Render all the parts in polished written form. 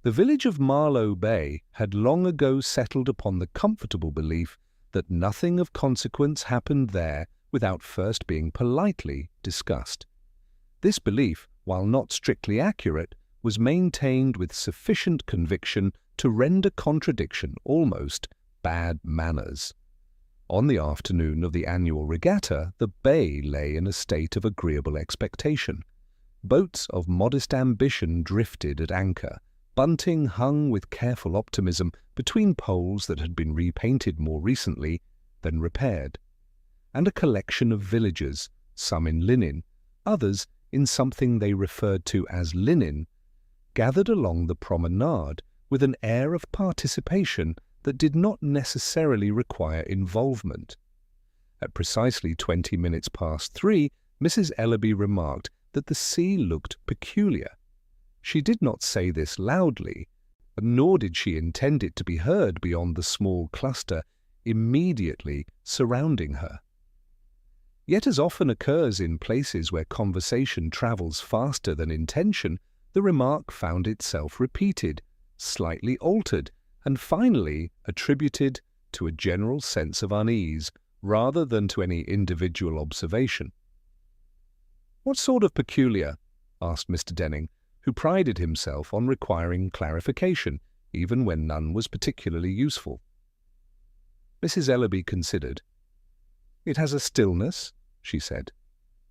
The village of Marlowe Bay had long ago settled upon the comfortable belief that nothing of consequence happened there without first being politely discussed. This belief, while not strictly accurate, was maintained with sufficient conviction to render contradiction almost bad manners. On the afternoon of the annual regatta, the bay lay in a state of agreeable expectation. Boats of modest ambition drifted at anchor, bunting hung with careful optimism between poles that had been repainted more recently than repaired, and a collection of villagers, some in linen, others in something they referred to as linen, gathered along the promenade with an air of participation that did not necessarily require involvement. At precisely 20 minutes past 3, Mrs. Ellaby remarked that the sea looked peculiar. She did not say this loudly, nor did she intend it to be heard beyond the small cluster immediately surrounding her. Yet, as often occurs in places where conversation travels faster than intention, the remark found itself repeated, slightly altered, and finally attributed to a general sense of unease rather than to any individual observation. "What sort of peculiar?" asked Mr. Denning, who prided himself on requiring clarification, even when none was particularly useful. Mrs. Ellaby considered. "It has a stillness," she said,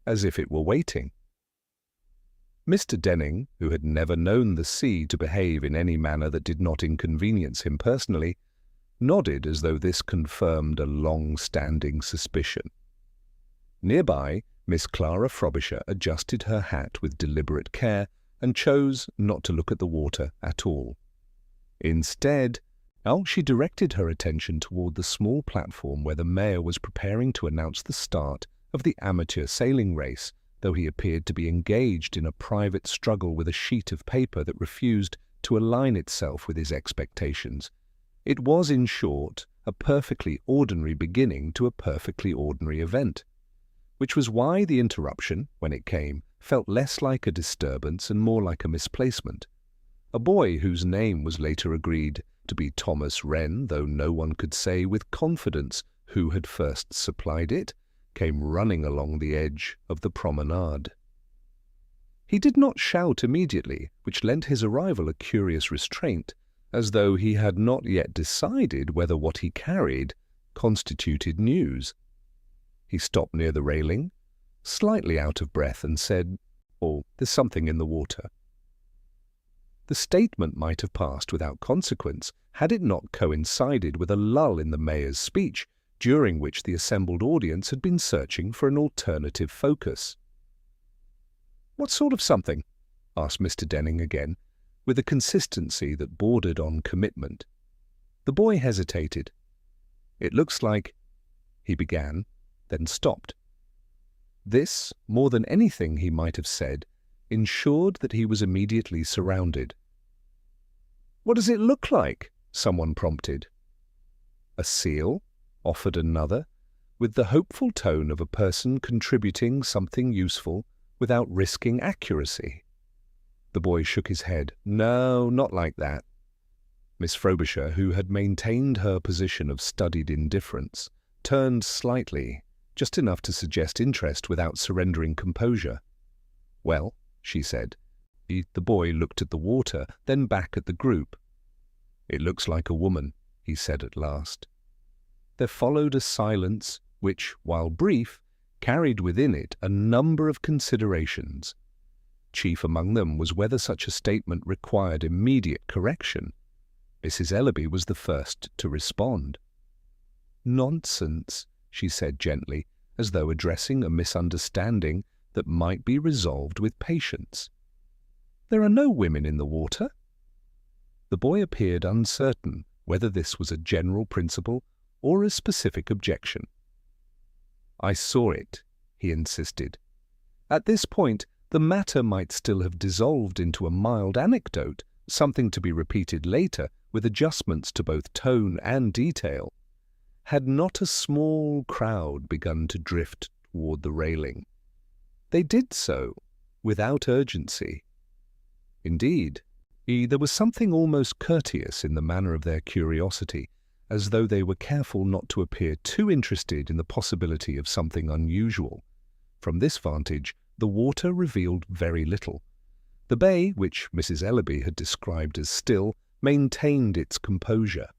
"as if it were waiting." Mr. Denning, who had never known the sea to behave in any manner that did not inconvenience him personally, nodded as though this confirmed a long-standing suspicion. Nearby, Miss Clara Frobisher adjusted her hat with deliberate care and chose not to look at the water at all. Instead, she directed her attention toward the small platform where the mayor was preparing to announce the start of the amateur sailing race, though he appeared to be engaged in a private struggle with a sheet of paper that refused to align itself with his expectations. It was, in short, a perfectly ordinary beginning to a perfectly ordinary event, which was why the interruption, when it came, felt less like a disturbance and more like a misplacement. A boy whose name was later agreed to be Thomas Wren, though no one could say with confidence who had first supplied it, came running along the edge of the promenade. He did not shout immediately, which lent his arrival a curious restraint, as though he had not yet decided whether what he carried constituted news. He stopped near the railing, slightly out of breath, and said, "Oh, there's something in the water." The statement might have passed without consequence had it not coincided with a lull in the mayor's speech, during which the assembled audience had been searching for an alternative focus. "What sort of something?" asked Mr. Denning again, with a consistency that bordered on commitment. The boy hesitated. "It looks like—" he began, then stopped. This, more than anything he might have said, ensured that he was immediately surrounded. "What does it look like?" someone prompted. "A seal?" offered another, with the hopeful tone of a person contributing something useful without risking accuracy. The boy shook his head. "No, not like that." Miss Frobisher, who had maintained her position of studied indifference, turned slightly, just enough to suggest interest without surrendering composure. "Well," she said. The boy looked at the water, then back at the group. "It looks like a woman," he said at last. There followed a silence which, while brief, carried within it a number of considerations. Chief among them was whether such a statement required immediate correction. Mrs. Ellaby was the first to respond. "Nonsense," she said gently, as though addressing a misunderstanding that might be resolved with patience. "There are no women in the water." The boy appeared uncertain whether this was a general principle or a specific objection. "I saw it," he insisted. At this point, the matter might still have dissolved into a mild anecdote, something to be repeated later with adjustments to both tone and detail, had not a small crowd begun to drift toward the railing. They did so without urgency. Indeed, There was something almost courteous in the manner of their curiosity, as though they were careful not to appear too interested in the possibility of something unusual. From this vantage, the water revealed very little. The bay, which Mrs. Ellaby had described as still, maintained its composure.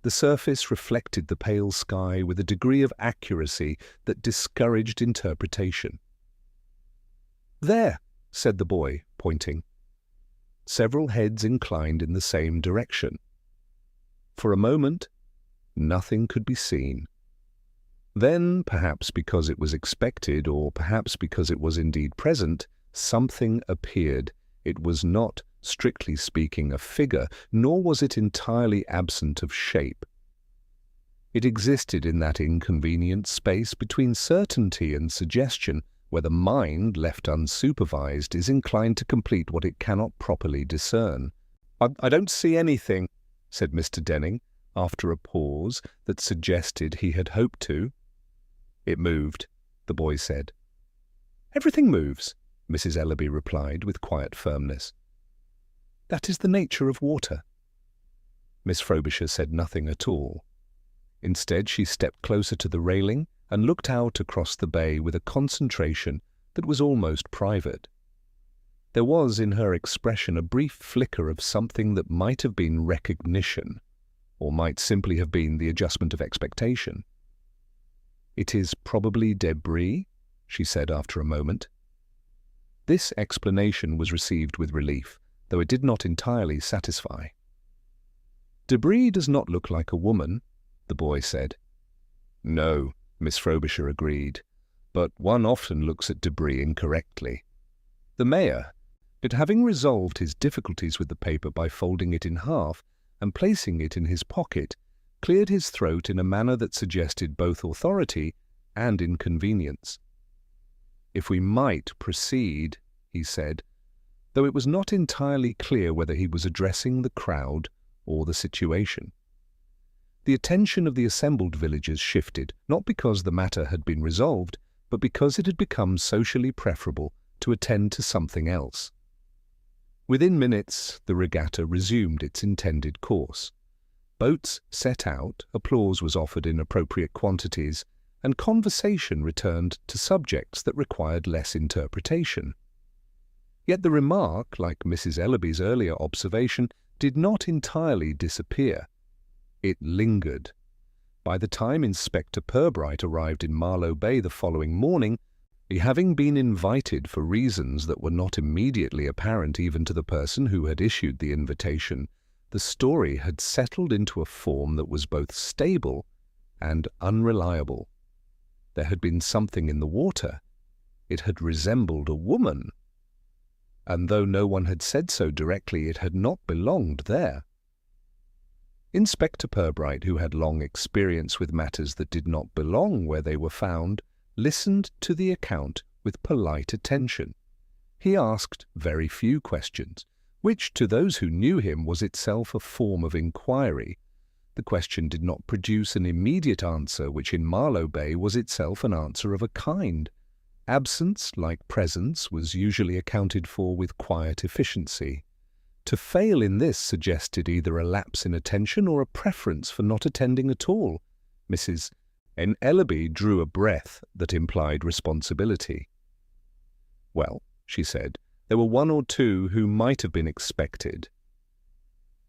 The surface reflected the pale sky with a degree of accuracy that discouraged interpretation. "There," said the boy, pointing. Several heads inclined in the same direction. For a moment, nothing could be seen. Then, perhaps because it was expected, or perhaps because it was indeed present, something appeared. It was not, strictly speaking, a figure, nor was it entirely absent of shape. It existed in that inconvenient space between certainty and suggestion, where the mind, left unsupervised, is inclined to complete what it cannot properly discern. I don't see anything," said Mr. Denning, after a pause that suggested he had hoped to. "It moved," the boy said. "Everything moves," Mrs. Ellaby replied with quiet firmness. "That is the nature of water." Miss Frobisher said nothing at all. Instead, she stepped closer to the railing and looked out across the bay with a concentration that was almost private. There was in her expression a brief flicker of something that might have been recognition, or might simply have been the adjustment of expectation. "It is probably debris," she said after a moment. This explanation was received with relief, though it did not entirely satisfy. "Debris does not look like a woman," the boy said. "No," Miss Frobisher agreed, "but one often looks at debris incorrectly. The mayor, but having resolved his difficulties with the paper by folding it in half and placing it in his pocket, cleared his throat in a manner that suggested both authority and inconvenience. "If we might proceed," he said, though it was not entirely clear whether he was addressing the crowd or the situation. The attention of the assembled villagers shifted, not because the matter had been resolved, but because it had become socially preferable to attend to something else. Within minutes, the regatta resumed its intended course. Boats set out, applause was offered in appropriate quantities, and conversation returned to subjects that required less interpretation. Yet the remark, like Mrs. Ellaby's earlier observation, did not entirely disappear. It lingered. By the time Inspector Purbright arrived in Marlowe Bay the following morning, he having been invited for reasons that were not immediately apparent even to the person who had issued the invitation, the story had settled into a form that was both stable and unreliable. There had been something in the water. It had resembled a woman. And though no one had said so directly, it had not belonged there. Inspector Purbright, who had long experience with matters that did not belong where they were found, listened to the account with polite attention. He asked very few questions, which to those who knew him was itself a form of inquiry. The question did not produce an immediate answer, which in Marlowe Bay was itself an answer of a kind. Absence, like presence, was usually accounted for with quiet efficiency. To fail in this suggested either a lapse in attention or a preference for not attending at all. Mrs. Ellaby drew a breath that implied responsibility. "Well," she said, "there were one or two who might have been expected."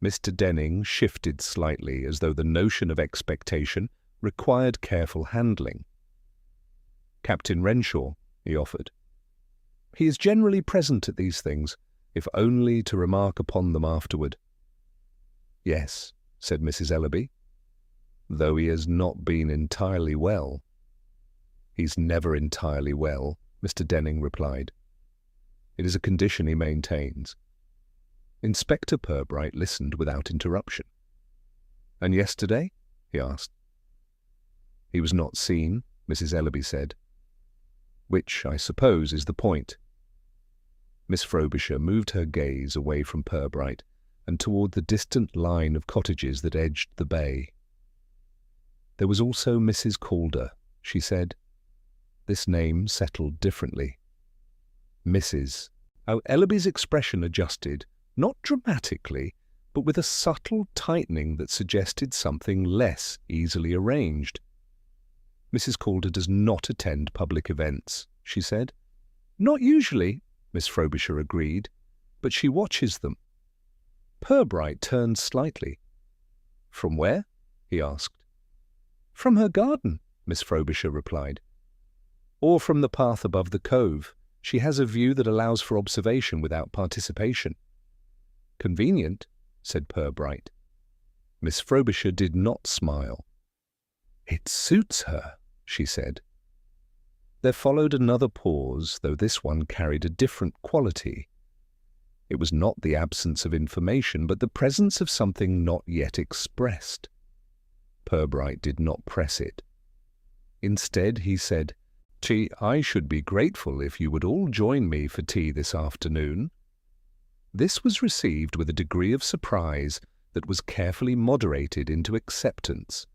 Mr. Denning shifted slightly, as though the notion of expectation required careful handling. "Captain Renshaw," he offered. "He is generally present at these things, if only to remark upon them afterward." "Yes," said Mrs. Ellaby, "though he has not been entirely well." "He's never entirely well," Mr. Denning replied. "It is a condition he maintains." Inspector Purbright listened without interruption. "And yesterday?" he asked. "He was not seen," Mrs. Ellaby said. "Which, I suppose, is the point." Miss Frobisher moved her gaze away from Purbright and toward the distant line of cottages that edged the bay. "There was also Mrs. Calder," she said. This name settled differently. Mrs. How Ellaby's expression adjusted not dramatically, but with a subtle tightening that suggested something less easily arranged. "Mrs. Calder does not attend public events," she said. "Not usually," Miss Frobisher agreed, "but she watches them." Purbright turned slightly. "From where?" he asked. "From her garden," Miss Frobisher replied. "Or from the path above the cove. She has a view that allows for observation without participation." "Convenient," said Purbright. Miss Frobisher did not smile. "It suits her," she said. There followed another pause, though this one carried a different quality. It was not the absence of information, but the presence of something not yet expressed. Purbright did not press it. Instead, he said, "I should be grateful if you would all join me for tea this afternoon." This was received with a degree of surprise that was carefully moderated into acceptance.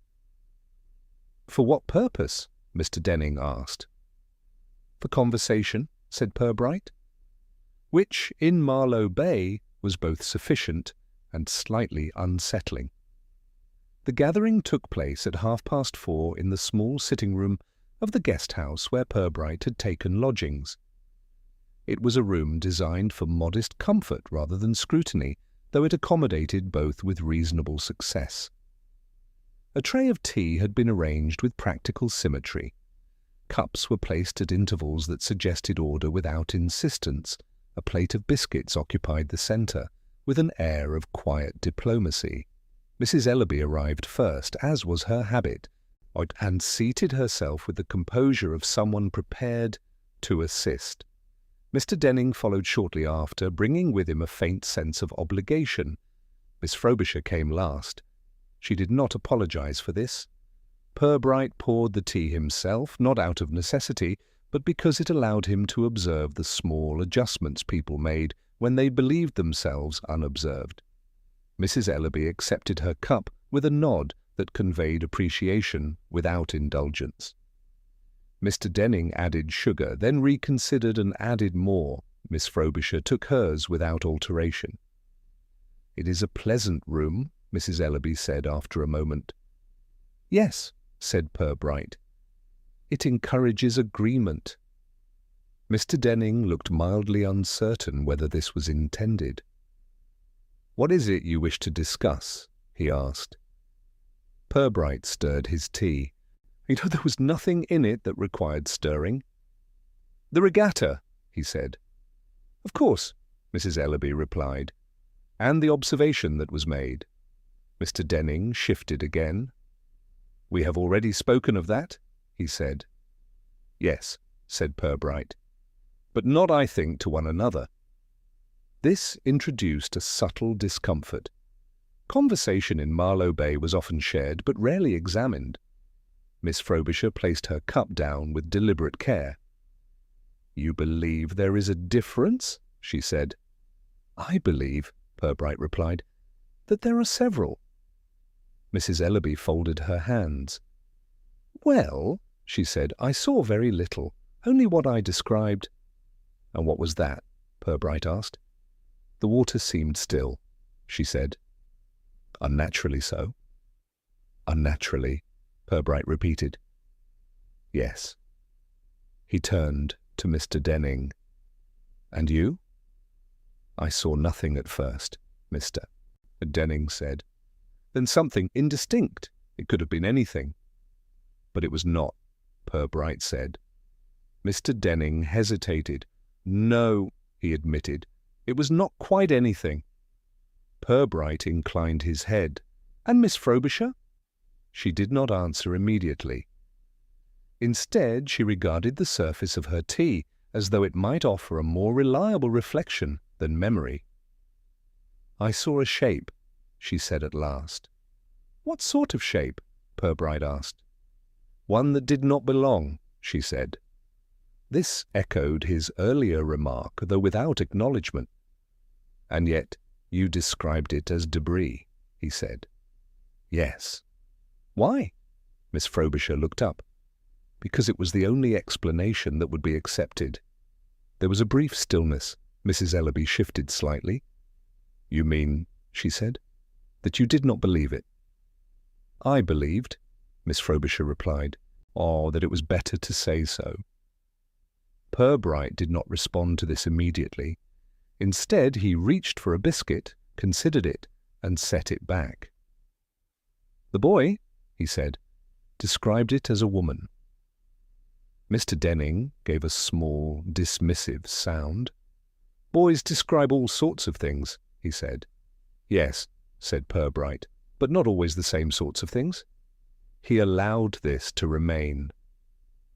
"For what purpose?" Mr. Denning asked. "For conversation," said Purbright, which, in Marlowe Bay, was both sufficient and slightly unsettling. The gathering took place at 4:30 in the small sitting-room of the guest-house where Purbright had taken lodgings. It was a room designed for modest comfort rather than scrutiny, though it accommodated both with reasonable success. A tray of tea had been arranged with practical symmetry. Cups were placed at intervals that suggested order without insistence. A plate of biscuits occupied the centre, with an air of quiet diplomacy. Mrs. Ellaby arrived first, as was her habit, and seated herself with the composure of someone prepared to assist. Mr. Denning followed shortly after, bringing with him a faint sense of obligation. Miss Frobisher came last. She did not apologize for this. Purbright poured the tea himself, not out of necessity, but because it allowed him to observe the small adjustments people made when they believed themselves unobserved. Mrs. Ellaby accepted her cup with a nod that conveyed appreciation without indulgence. Mr. Denning added sugar, then reconsidered and added more. Miss Frobisher took hers without alteration. "It is a pleasant room," Mrs. Ellaby said after a moment. "Yes," said Purbright. "It encourages agreement." Mr. Denning looked mildly uncertain whether this was intended. "What is it you wish to discuss?" he asked. Purbright stirred his tea. There was nothing in it that required stirring. "The regatta," he said. "Of course," Mrs. Ellaby replied. "And the observation that was made." Mr. Denning shifted again. "We have already spoken of that," he said. "Yes," said Purbright. "But not, I think, to one another." This introduced a subtle discomfort. Conversation in Marlowe Bay was often shared, but rarely examined. Miss Frobisher placed her cup down with deliberate care. "You believe there is a difference?" she said. "I believe," Purbright replied, "that there are several." Mrs. Ellaby folded her hands. "Well," she said, "I saw very little, only what I described." "And what was that?" Purbright asked. "The water seemed still," she said. "Unnaturally so?" "Unnaturally," Purbright repeated. "Yes." He turned to Mr. Denning. "And you?" "I saw nothing at first, Mr." Denning said. "Then something indistinct. It could have been anything." "But it was not," Purbright said. Mr. Denning hesitated. "No," he admitted. "It was not quite anything." Purbright inclined his head. "And Miss Frobisher?" She did not answer immediately. Instead, she regarded the surface of her tea as though it might offer a more reliable reflection than memory. "I saw a shape," she said at last. "What sort of shape?" Purbright asked. "One that did not belong," she said. This echoed his earlier remark, though without acknowledgment. "And yet you described it as debris," he said. "Yes." "Why?" Miss Frobisher looked up. "Because it was the only explanation that would be accepted." There was a brief stillness. Mrs. Ellaby shifted slightly. "You mean," she said, "that you did not believe it?" "I believed," Miss Frobisher replied, that it was better to say so. Purbright did not respond to this immediately. Instead, he reached for a biscuit, considered it, and set it back. "The boy," he said, "described it as a woman." Mr. Denning gave a small, dismissive sound. "Boys describe all sorts of things," he said. "Yes," said Purbright, "but not always the same sorts of things." He allowed this to remain.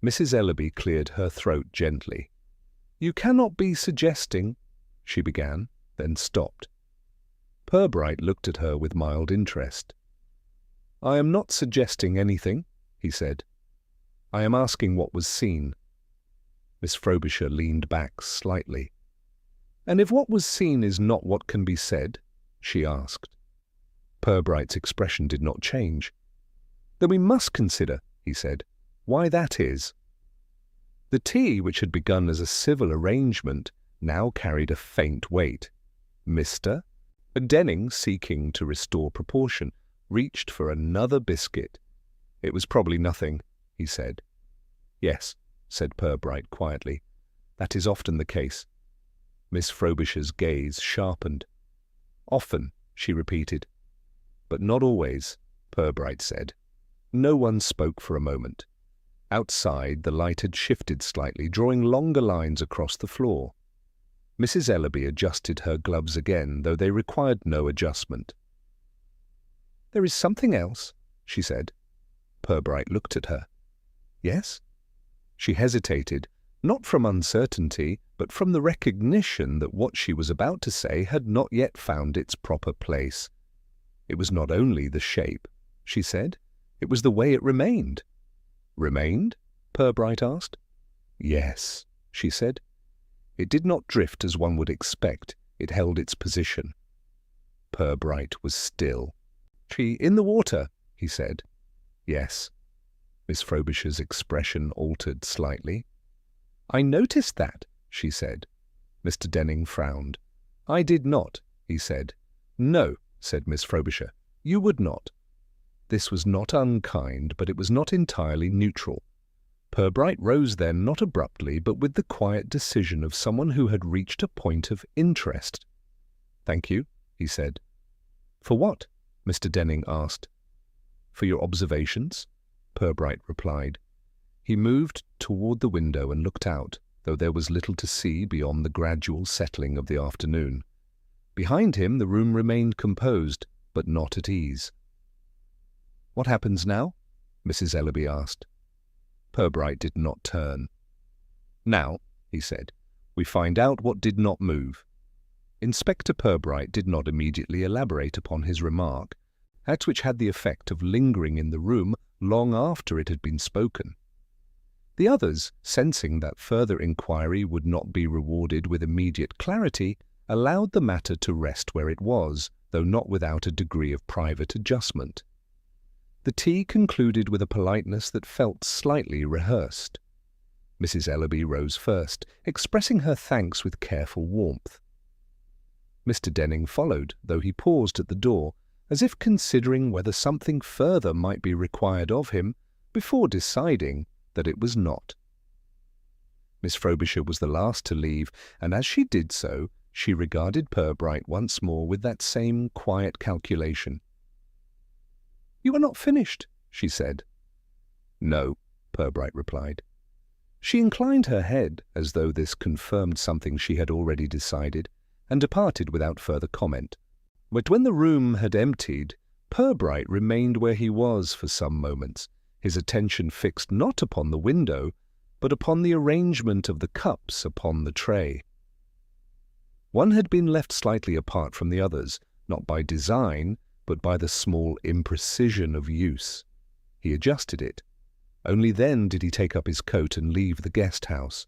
Mrs. Ellaby cleared her throat gently. "You cannot be suggesting—" she began, then stopped. Purbright looked at her with mild interest. "I am not suggesting anything," he said. "I am asking what was seen." Miss Frobisher leaned back slightly. "And if what was seen is not what can be said?" she asked. Purbright's expression did not change. "Then we must consider," he said, "why that is." The tea, which had begun as a civil arrangement, now carried a faint weight. Mr. Denning, seeking to restore proportion, reached for another biscuit. "It was probably nothing," he said. "Yes," said Purbright quietly. "That is often the case." Miss Frobisher's gaze sharpened. "Often," she repeated. "But not always," Purbright said. No one spoke for a moment. Outside, the light had shifted slightly, drawing longer lines across the floor. Mrs. Ellaby adjusted her gloves again, though they required no adjustment. "There is something else," she said. Purbright looked at her. "Yes?" She hesitated, not from uncertainty, but from the recognition that what she was about to say had not yet found its proper place. "It was not only the shape," she said. "It was the way it remained." "Remained?" Purbright asked. "Yes," she said. "It did not drift as one would expect. It held its position." Purbright was still. "She in the water?" he said. "Yes." Miss Frobisher's expression altered slightly. "I noticed that," she said. Mr. Denning frowned. "I did not," he said. "No," said Miss Frobisher, "you would not." This was not unkind, but it was not entirely neutral. Purbright rose then, not abruptly, but with the quiet decision of someone who had reached a point of interest. "Thank you," he said. "For what?" Mr. Denning asked. "For your observations," Purbright replied. He moved toward the window and looked out, though there was little to see beyond the gradual settling of the afternoon. Behind him the room remained composed, but not at ease. "What happens now?" Mrs. Ellaby asked. Purbright did not turn. "Now," he said, "we find out what did not move." Inspector Purbright did not immediately elaborate upon his remark, that which had the effect of lingering in the room long after it had been spoken. The others, sensing that further inquiry would not be rewarded with immediate clarity, allowed the matter to rest where it was, though not without a degree of private adjustment. The tea concluded with a politeness that felt slightly rehearsed. Mrs. Ellaby rose first, expressing her thanks with careful warmth. Mr. Denning followed, though he paused at the door, as if considering whether something further might be required of him, before deciding that it was not. Miss Frobisher was the last to leave, and as she did so, she regarded Purbright once more with that same quiet calculation. "You are not finished," she said. "No," Purbright replied. She inclined her head, as though this confirmed something she had already decided, and departed without further comment. But when the room had emptied, Purbright remained where he was for some moments, his attention fixed not upon the window, but upon the arrangement of the cups upon the tray. One had been left slightly apart from the others, not by design, but by the small imprecision of use. He adjusted it. Only then did he take up his coat and leave the guest-house.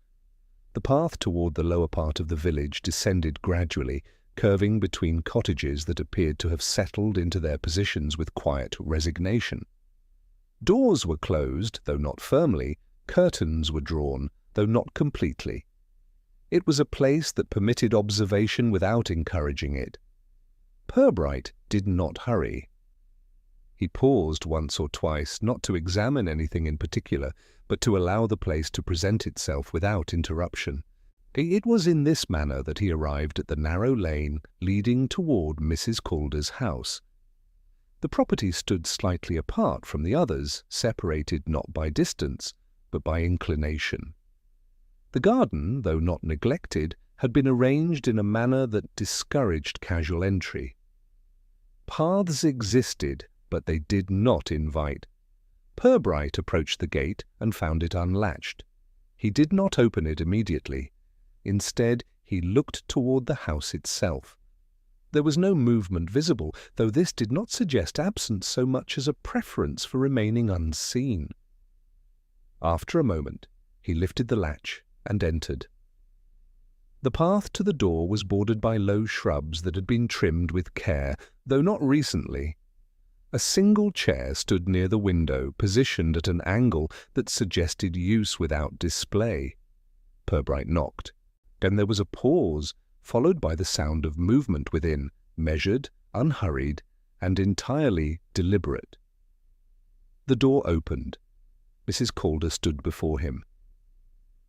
The path toward the lower part of the village descended gradually, curving between cottages that appeared to have settled into their positions with quiet resignation. Doors were closed, though not firmly, curtains were drawn, though not completely. It was a place that permitted observation without encouraging it. Purbright did not hurry. He paused once or twice, not to examine anything in particular, but to allow the place to present itself without interruption. It was in this manner that he arrived at the narrow lane leading toward Mrs. Calder's house. The property stood slightly apart from the others, separated not by distance, but by inclination. The garden, though not neglected, had been arranged in a manner that discouraged casual entry. Paths existed, but they did not invite. Purbright approached the gate and found it unlatched. He did not open it immediately. Instead, he looked toward the house itself. There was no movement visible, though this did not suggest absence so much as a preference for remaining unseen. After a moment, he lifted the latch and entered. The path to the door was bordered by low shrubs that had been trimmed with care, though not recently. A single chair stood near the window, positioned at an angle that suggested use without display. Purbright knocked. Then there was a pause, followed by the sound of movement within, measured, unhurried, and entirely deliberate. The door opened. Mrs. Calder stood before him.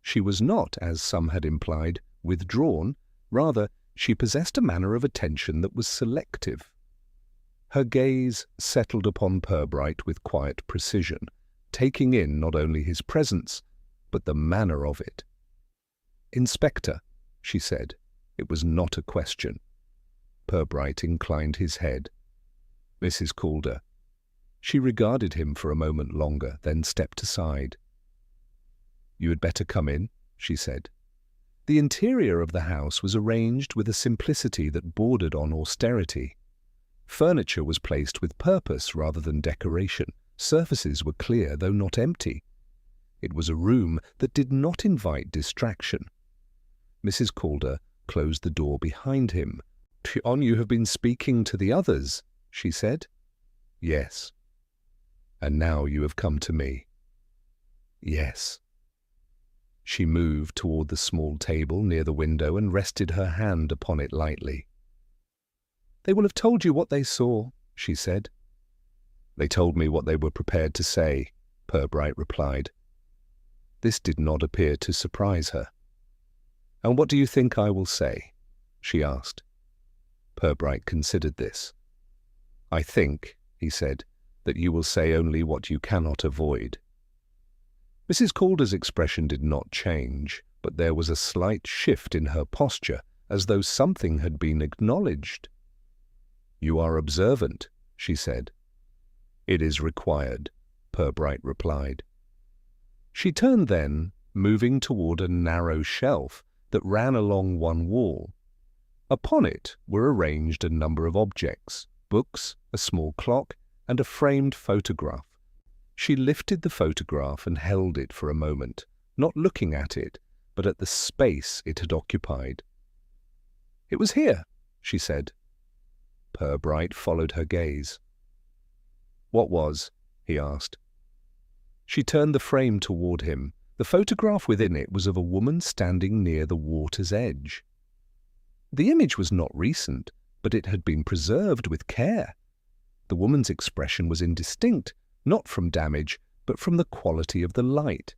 She was not, as some had implied, withdrawn. Rather, she possessed a manner of attention that was selective. Her gaze settled upon Purbright with quiet precision, taking in not only his presence, but the manner of it. "Inspector," she said. It was not a question. Purbright inclined his head. "Mrs. Calder." She regarded him for a moment longer, then stepped aside. "You had better come in," she said. The interior of the house was arranged with a simplicity that bordered on austerity. Furniture was placed with purpose rather than decoration. Surfaces were clear, though not empty. It was a room that did not invite distraction. Mrs. Calder closed the door behind him. "You have been speaking to the others," she said. "Yes." "And now you have come to me." "Yes." She moved toward the small table near the window and rested her hand upon it lightly. "They will have told you what they saw," she said. "They told me what they were prepared to say," Purbright replied. This did not appear to surprise her. "And what do you think I will say?" she asked. Purbright considered this. "I think," he said, "that you will say only what you cannot avoid." Mrs. Calder's expression did not change, but there was a slight shift in her posture, as though something had been acknowledged. "You are observant," she said. "It is required," Purbright replied. She turned then, moving toward a narrow shelf that ran along one wall. Upon it were arranged a number of objects, books, a small clock, and a framed photograph. She lifted the photograph and held it for a moment, not looking at it, but at the space it had occupied. "It was here," she said. Purbright followed her gaze. "What was?" he asked. She turned the frame toward him. The photograph within it was of a woman standing near the water's edge. The image was not recent, but it had been preserved with care. The woman's expression was indistinct, not from damage, but from the quality of the light.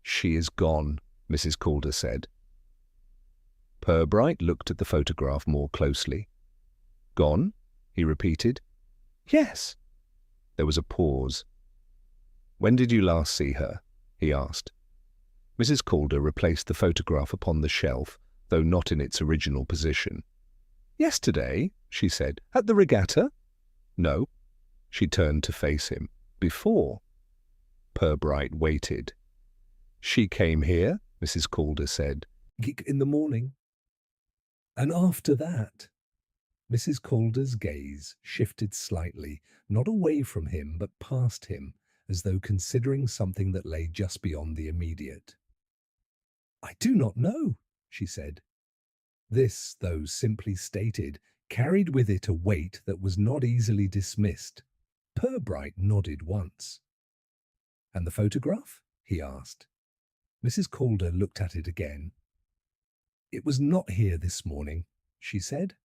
"She is gone," Mrs. Calder said. Purbright looked at the photograph more closely. "Gone?" he repeated. "Yes." There was a pause. "When did you last see her?" he asked. Mrs. Calder replaced the photograph upon the shelf, though not in its original position. "Yesterday," she said. "At the regatta?" "No." She turned to face him. "Before." Purbright waited. "She came here," Mrs. Calder said, "in the morning." "And after that?" Mrs. Calder's gaze shifted slightly, not away from him, but past him, as though considering something that lay just beyond the immediate. "I do not know," she said. This, though simply stated, carried with it a weight that was not easily dismissed. Purbright nodded once. "And the photograph?" he asked. Mrs. Calder looked at it again. "It was not here this morning," she said.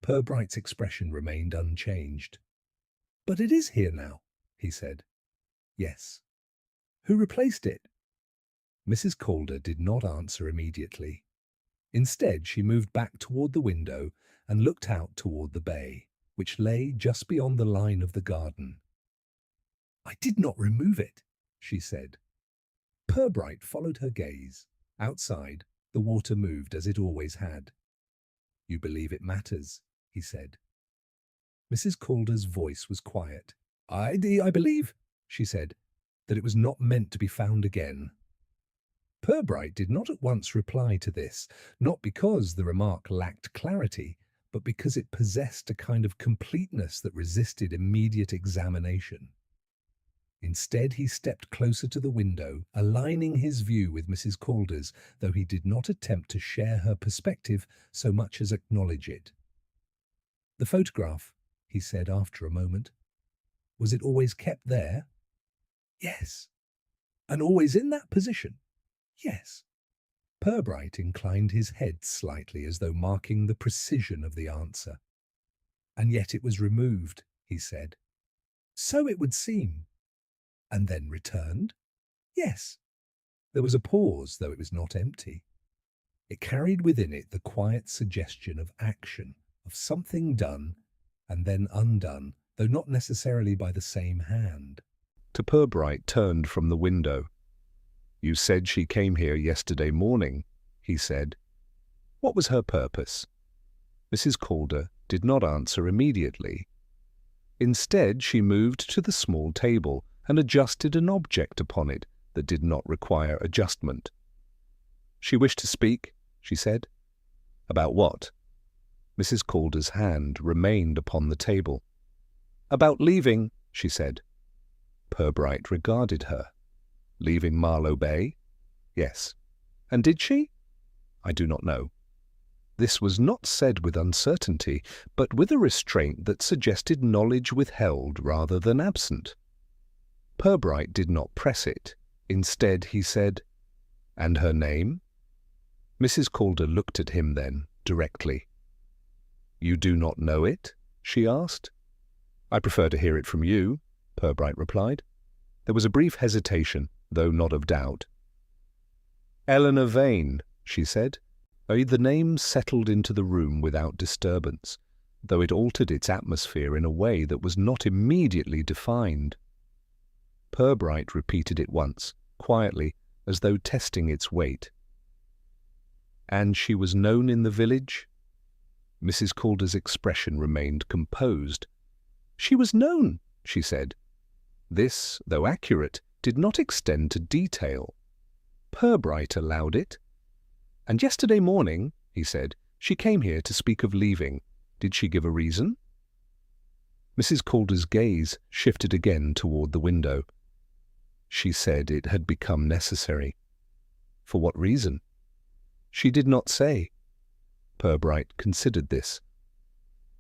Purbright's expression remained unchanged. "But it is here now," he said. "Yes." "Who replaced it?" Mrs. Calder did not answer immediately. Instead, she moved back toward the window and looked out toward the bay, which lay just beyond the line of the garden. "I did not remove it," she said. Purbright followed her gaze. Outside, the water moved as it always had. "You believe it matters," he said. Mrs. Calder's voice was quiet. I believe," she said, "that it was not meant to be found again." Purbright did not at once reply to this, not because the remark lacked clarity, but because it possessed a kind of completeness that resisted immediate examination. Instead, he stepped closer to the window, aligning his view with Mrs. Calder's, though he did not attempt to share her perspective so much as acknowledge it. "The photograph," he said after a moment. "Was it always kept there?" "Yes." "And always in that position?" "Yes." Purbright inclined his head slightly as though marking the precision of the answer. "And yet it was removed," he said. "So it would seem." "And then returned?" "Yes." There was a pause, though it was not empty. It carried within it the quiet suggestion of action, of something done and then undone, though not necessarily by the same hand. Purbright turned from the window. "You said she came here yesterday morning," he said. "What was her purpose?" Mrs. Calder did not answer immediately. Instead, she moved to the small table and adjusted an object upon it that did not require adjustment. "She wished to speak," she said. "About what?" Mrs. Calder's hand remained upon the table. "About leaving," she said. Purbright regarded her. "Leaving Marlowe Bay?" "Yes." "And did she?" "I do not know." This was not said with uncertainty, but with a restraint that suggested knowledge withheld rather than absent. Purbright did not press it. Instead, he said, "And her name?" Mrs. Calder looked at him then, directly. "You do not know it?" she asked. "I prefer to hear it from you," Purbright replied. There was a brief hesitation, though not of doubt. "Eleanor Vane," she said. The name settled into the room without disturbance, though it altered its atmosphere in a way that was not immediately defined. Purbright repeated it once, quietly, as though testing its weight. "And she was known in the village?" Mrs. Calder's expression remained composed. "She was known," she said. This, though accurate, did not extend to detail. Purbright allowed it. "And yesterday morning," he said, "she came here to speak of leaving. Did she give a reason?" Mrs. Calder's gaze shifted again toward the window. "She said it had become necessary." "For what reason?" "She did not say." Purbright considered this.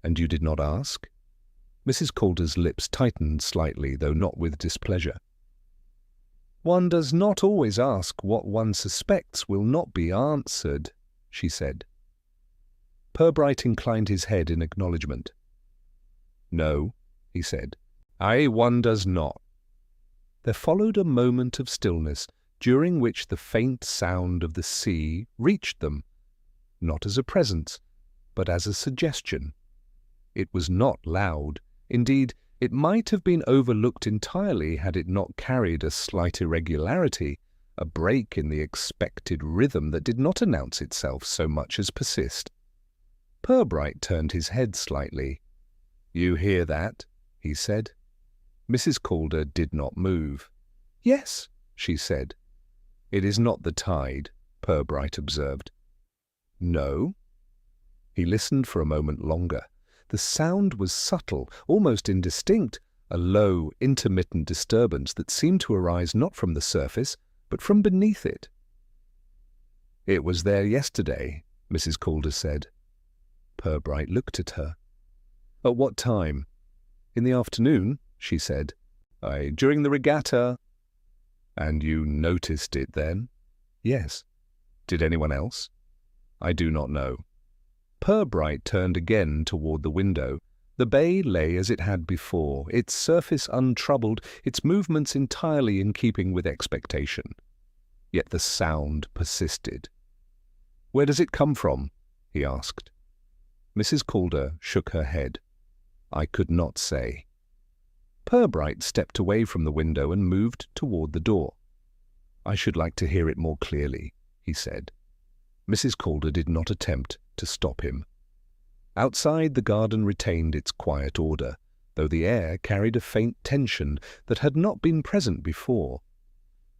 "And you did not ask?" Mrs. Calder's lips tightened slightly, though not with displeasure. "One does not always ask what one suspects will not be answered," she said. Purbright inclined his head in acknowledgement. "No," he said. One does not." There followed a moment of stillness, during which the faint sound of the sea reached them, not as a presence, but as a suggestion. It was not loud. Indeed, it might have been overlooked entirely had it not carried a slight irregularity, a break in the expected rhythm that did not announce itself so much as persist. Purbright turned his head slightly. "You hear that?" he said. Mrs. Calder did not move. "Yes," she said. "It is not the tide," Purbright observed. "No?" He listened for a moment longer. The sound was subtle, almost indistinct, a low, intermittent disturbance that seemed to arise not from the surface, but from beneath it. "It was there yesterday," Mrs. Calder said. Purbright looked at her. "At what time?" "In the afternoon," she said. During the regatta." "And you noticed it then?" "Yes." "Did anyone else?" "I do not know." Purbright turned again toward the window. The bay lay as it had before, its surface untroubled, its movements entirely in keeping with expectation. Yet the sound persisted. "Where does it come from?" he asked. Mrs. Calder shook her head. "I could not say." Purbright stepped away from the window and moved toward the door. "I should like to hear it more clearly," he said. Mrs. Calder did not attempt to stop him. Outside, the garden retained its quiet order, though the air carried a faint tension that had not been present before.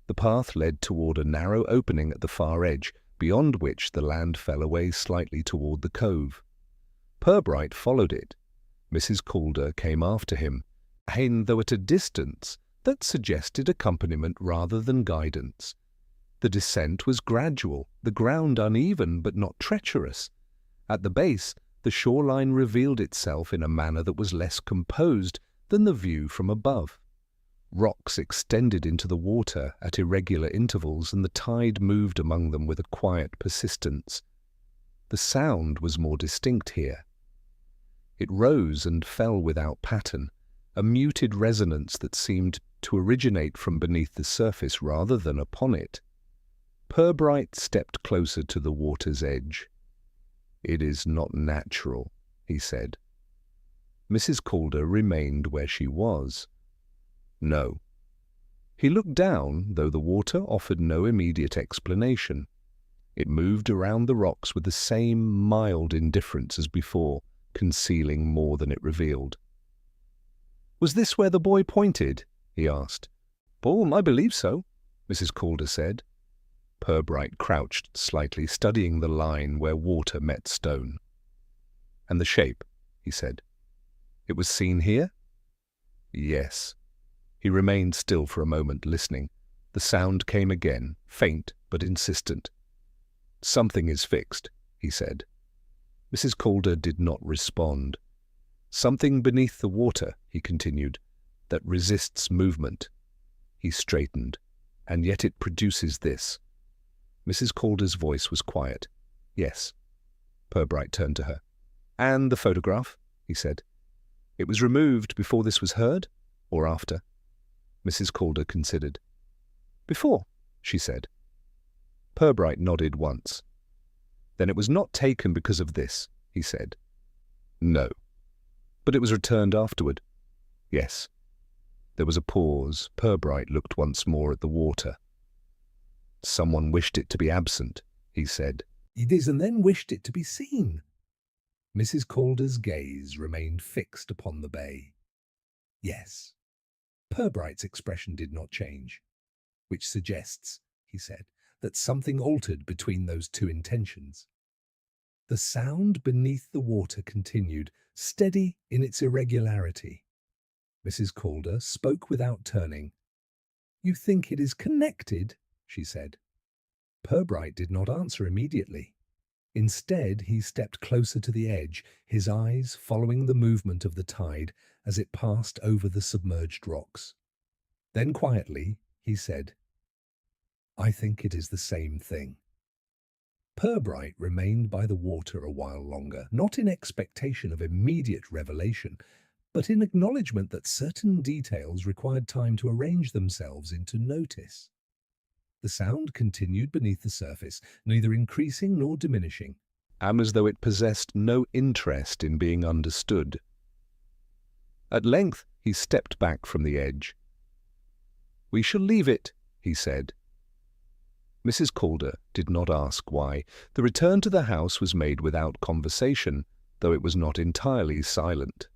The path led toward a narrow opening at the far edge, beyond which the land fell away slightly toward the cove. Purbright followed it. Mrs. Calder came after him, though at a distance that suggested accompaniment rather than guidance. The descent was gradual, the ground uneven but not treacherous. At the base, the shoreline revealed itself in a manner that was less composed than the view from above. Rocks extended into the water at irregular intervals, and the tide moved among them with a quiet persistence. The sound was more distinct here. It rose and fell without pattern, a muted resonance that seemed to originate from beneath the surface rather than upon it. Purbright stepped closer to the water's edge. "It is not natural," he said. Mrs. Calder remained where she was. "No." He looked down, though the water offered no immediate explanation. It moved around the rocks with the same mild indifference as before, concealing more than it revealed. "Was this where the boy pointed?" he asked. "I believe so," Mrs. Calder said. Purbright crouched slightly, studying the line where water met stone. "And the shape," he said. "It was seen here?" "Yes." He remained still for a moment, listening. The sound came again, faint but insistent. "Something is fixed," he said. Mrs. Calder did not respond. "Something beneath the water," he continued, "that resists movement." He straightened. "And yet it produces this." Mrs. Calder's voice was quiet. "Yes." Purbright turned to her. "And the photograph?" he said. "It was removed before this was heard, or after?" Mrs. Calder considered. "Before," she said. Purbright nodded once. "Then it was not taken because of this," he said. "No." "But it was returned afterward?" "Yes." There was a pause. Purbright looked once more at the water. "Someone wished it to be absent," he said. "It is, and then wished it to be seen." Mrs. Calder's gaze remained fixed upon the bay. "Yes." Purbright's expression did not change. "Which suggests," he said, "that something altered between those two intentions." The sound beneath the water continued, steady in its irregularity. Mrs. Calder spoke without turning. "You think it is connected?" she said. Purbright did not answer immediately. Instead, he stepped closer to the edge, his eyes following the movement of the tide as it passed over the submerged rocks. Then quietly, he said, "I think it is the same thing." Purbright remained by the water a while longer, not in expectation of immediate revelation, but in acknowledgement that certain details required time to arrange themselves into notice. The sound continued beneath the surface, neither increasing nor diminishing, as though it possessed no interest in being understood. At length he stepped back from the edge. "We shall leave it," he said. Mrs. Calder did not ask why. The return to the house was made without conversation, though it was not entirely silent.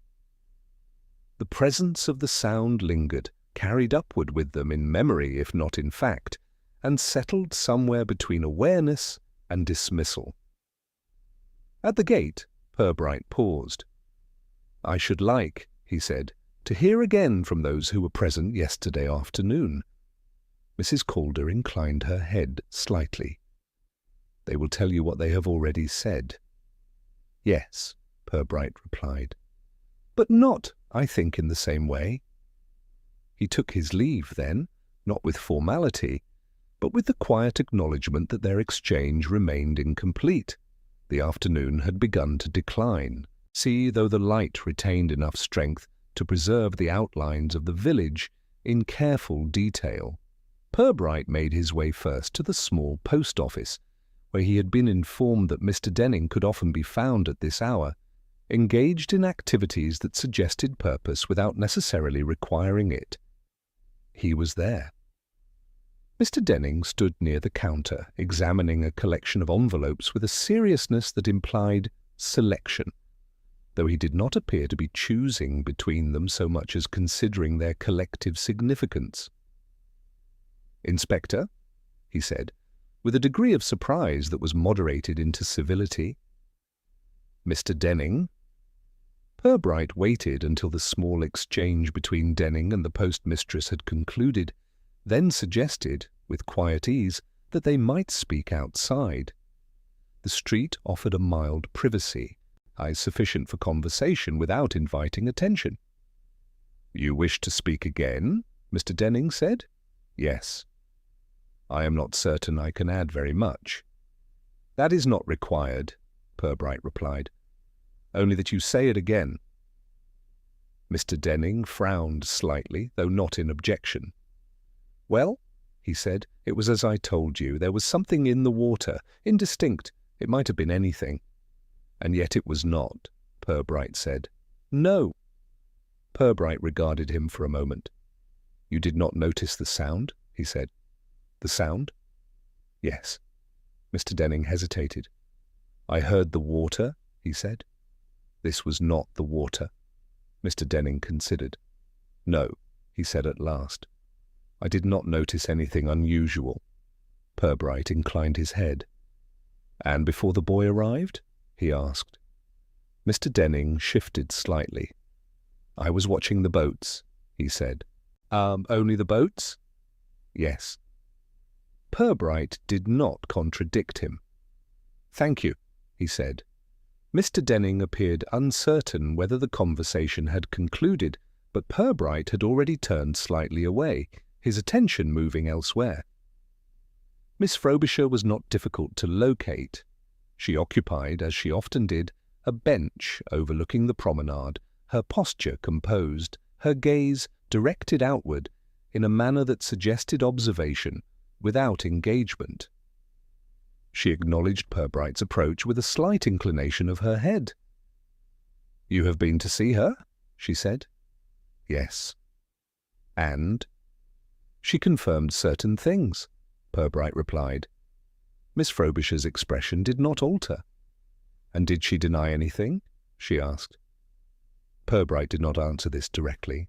The presence of the sound lingered, carried upward with them in memory if not in fact, and settled somewhere between awareness and dismissal. At the gate, Purbright paused. "I should like," he said, "to hear again from those who were present yesterday afternoon." Mrs. Calder inclined her head slightly. "They will tell you what they have already said." "Yes," Purbright replied, "but not, I think, in the same way." He took his leave then, not with formality, but with the quiet acknowledgement that their exchange remained incomplete. The afternoon had begun to decline, though the light retained enough strength to preserve the outlines of the village in careful detail. Purbright made his way first to the small post office, where he had been informed that Mr. Denning could often be found at this hour, engaged in activities that suggested purpose without necessarily requiring it. He was there. Mr. Denning stood near the counter, examining a collection of envelopes with a seriousness that implied selection, though he did not appear to be choosing between them so much as considering their collective significance. "Inspector," he said, with a degree of surprise that was moderated into civility. "Mr. Denning." Purbright waited until the small exchange between Denning and the postmistress had concluded, then suggested, with quiet ease, that they might speak outside. The street offered a mild privacy, sufficient for conversation without inviting attention. "You wish to speak again?" Mr. Denning said. "Yes." "I am not certain I can add very much." "That is not required," Purbright replied. "Only that you say it again." Mr. Denning frowned slightly, though not in objection. "Well," he said, "it was as I told you. There was something in the water, indistinct. It might have been anything." "And yet it was not," Purbright said. "No." Purbright regarded him for a moment. "You did not notice the sound?" he said. "The sound?" "Yes." Mr. Denning hesitated. "I heard the water," he said. "This was not the water." Mr. Denning considered. "No," he said at last. "I did not notice anything unusual." Purbright inclined his head. "And before the boy arrived?" he asked. Mr. Denning shifted slightly. "I was watching the boats," he said. Only the boats?" "Yes." Purbright did not contradict him. "Thank you," he said. Mr. Denning appeared uncertain whether the conversation had concluded, but Purbright had already turned slightly away, his attention moving elsewhere. Miss Frobisher was not difficult to locate. She occupied, as she often did, a bench overlooking the promenade, her posture composed, her gaze directed outward in a manner that suggested observation without engagement. She acknowledged Purbright's approach with a slight inclination of her head. "You have been to see her?" she said. "Yes." "And?" "She confirmed certain things," Purbright replied. Miss Frobisher's expression did not alter. "And did she deny anything?" she asked. Purbright did not answer this directly.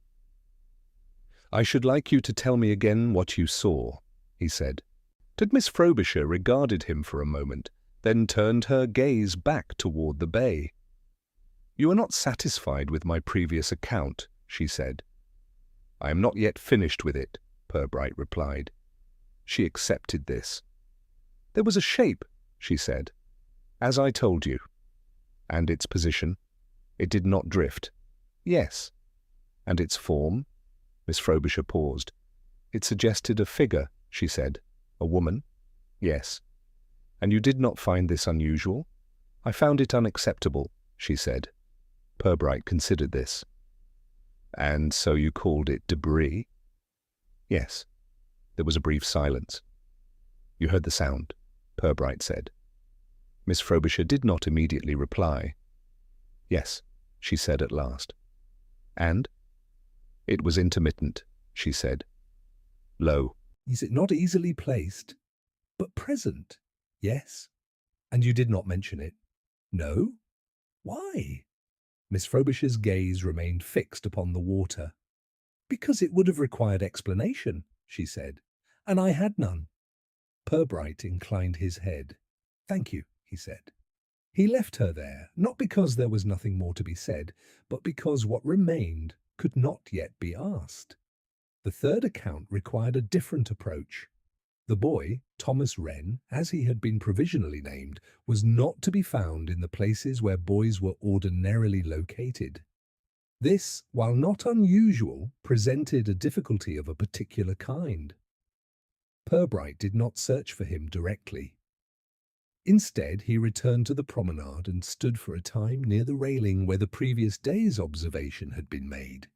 "I should like you to tell me again what you saw," he said. Miss Frobisher regarded him for a moment, then turned her gaze back toward the bay. "You are not satisfied with my previous account," she said. "I am not yet finished with it," Purbright replied. She accepted this. "There was a shape," she said, "as I told you." "And its position?" "It did not drift." "Yes." "And its form?" Miss Frobisher paused. "It suggested a figure," she said. "A woman?" "Yes." "And you did not find this unusual?" "I found it unacceptable," she said. Purbright considered this. "And so you called it debris?" "Yes." There was a brief silence. "You heard the sound?" Purbright said. Miss Frobisher did not immediately reply. "Yes," she said at last. "And?" "It was intermittent," she said. "Low." "Is it not easily placed?" "But present?" "Yes." "And you did not mention it?" "No." "Why?" Miss Frobisher's gaze remained fixed upon the water. "Because it would have required explanation," she said, "and I had none." Purbright inclined his head. "Thank you," he said. He left her there, not because there was nothing more to be said, but because what remained could not yet be asked. The third account required a different approach. The boy, Thomas Wren, as he had been provisionally named, was not to be found in the places where boys were ordinarily located. This, while not unusual, presented a difficulty of a particular kind. Purbright did not search for him directly. Instead, he returned to the promenade and stood for a time near the railing where the previous day's observation had been made.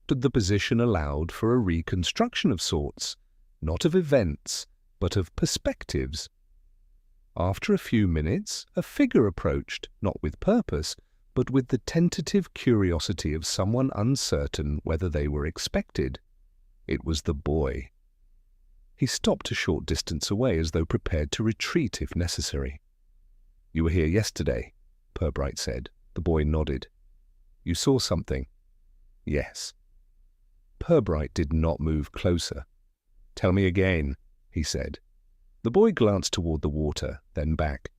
The position allowed for a reconstruction of sorts, not of events, but of perspectives. After a few minutes, a figure approached, not with purpose, but with the tentative curiosity of someone uncertain whether they were expected. It was the boy. He stopped a short distance away as though prepared to retreat if necessary. "You were here yesterday," Purbright said. The boy nodded. "You saw something?" "Yes." Purbright did not move closer. "Tell me again," he said. The boy glanced toward the water, then back.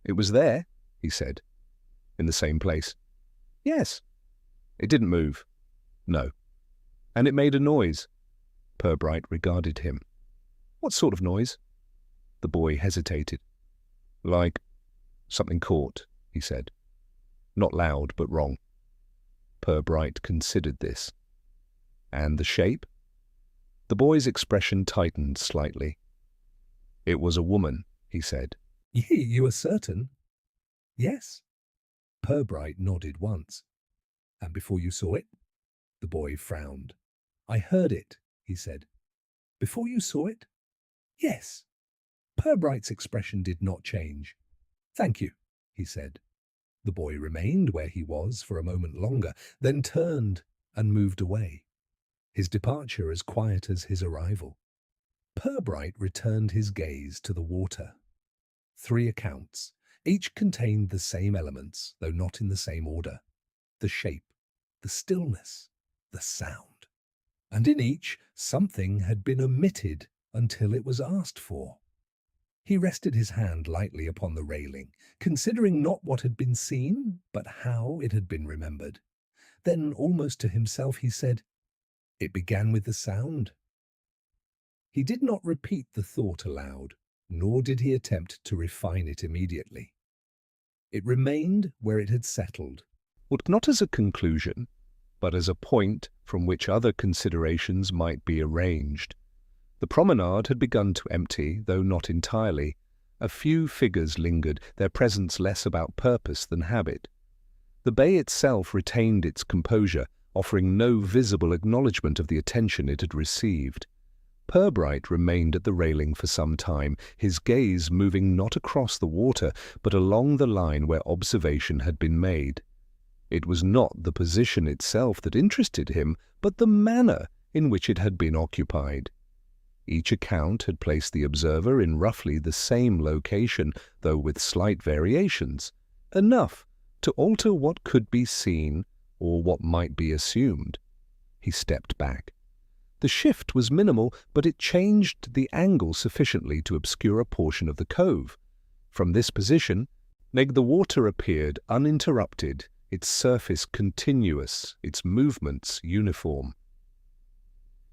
"It was there," he said. "In the same place?" "Yes." "It didn't move?" "No." "And it made a noise?" Purbright regarded him. "What sort of noise?" The boy hesitated. "Like something caught," he said. "Not loud, but wrong." Purbright considered this. "And the shape?" The boy's expression tightened slightly. "It was a woman," he said. "You are certain?" "Yes." Purbright nodded once. "And before you saw it?" The boy frowned. "I heard it," he said. "Before you saw it?" "Yes." Purbright's expression did not change. "Thank you," he said. The boy remained where he was for a moment longer, then turned and moved away. His departure as quiet as his arrival. Purbright returned his gaze to the water. 3 accounts. Each contained the same elements, though not in the same order. The shape, the stillness, the sound. And in each, something had been omitted until it was asked for. He rested his hand lightly upon the railing, considering not what had been seen, but how it had been remembered. Then, almost to himself, he said, "It began with the sound." He did not repeat the thought aloud, nor did he attempt to refine it immediately. It remained where it had settled, not as a conclusion, but as a point from which other considerations might be arranged. The promenade had begun to empty, though not entirely. A few figures lingered, their presence less about purpose than habit. The bay itself retained its composure, offering no visible acknowledgement of the attention it had received. Purbright remained at the railing for some time, his gaze moving not across the water, but along the line where observation had been made. It was not the position itself that interested him, but the manner in which it had been occupied. Each account had placed the observer in roughly the same location, though with slight variations, enough to alter what could be seen or what might be assumed. He stepped back. The shift was minimal, but it changed the angle sufficiently to obscure a portion of the cove. From this position, the water appeared uninterrupted, its surface continuous, its movements uniform.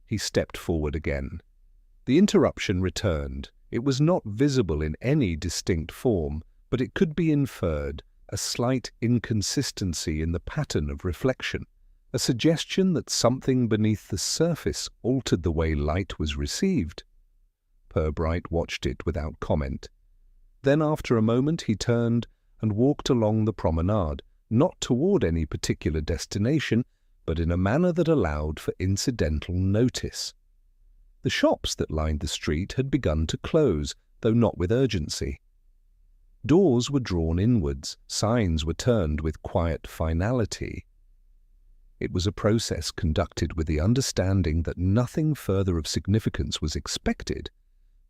He stepped forward again. The interruption returned. It was not visible in any distinct form, but it could be inferred, a slight inconsistency in the pattern of reflection, a suggestion that something beneath the surface altered the way light was received. Purbright watched it without comment. Then, after a moment, he turned and walked along the promenade, not toward any particular destination, but in a manner that allowed for incidental notice. The shops that lined the street had begun to close, though not with urgency. Doors were drawn inwards, signs were turned with quiet finality. It was a process conducted with the understanding that nothing further of significance was expected.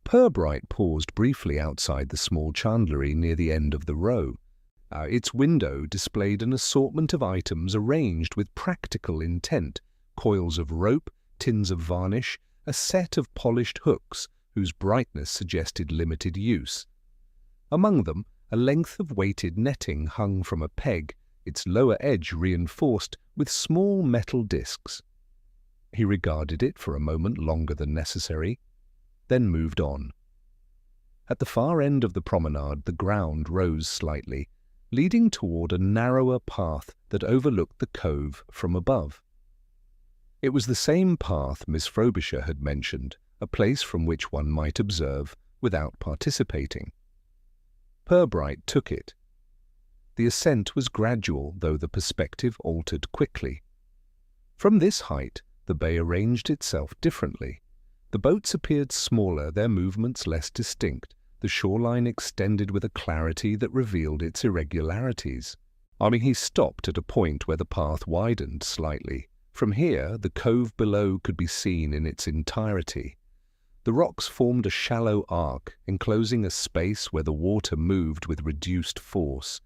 Purbright paused briefly outside the small chandlery near the end of the row. Its window displayed an assortment of items arranged with practical intent: coils of rope, tins of varnish, a set of polished hooks whose brightness suggested limited use. Among them, a length of weighted netting hung from a peg, its lower edge reinforced with small metal discs. He regarded it for a moment longer than necessary, then moved on. At the far end of the promenade, the ground rose slightly, leading toward a narrower path that overlooked the cove from above. It was the same path Miss Frobisher had mentioned, a place from which one might observe without participating. Purbright took it. The ascent was gradual, though the perspective altered quickly. From this height, the bay arranged itself differently. The boats appeared smaller, their movements less distinct. The shoreline extended with a clarity that revealed its irregularities. He stopped at a point where the path widened slightly. From here, the cove below could be seen in its entirety. The rocks formed a shallow arc, enclosing a space where the water moved with reduced force.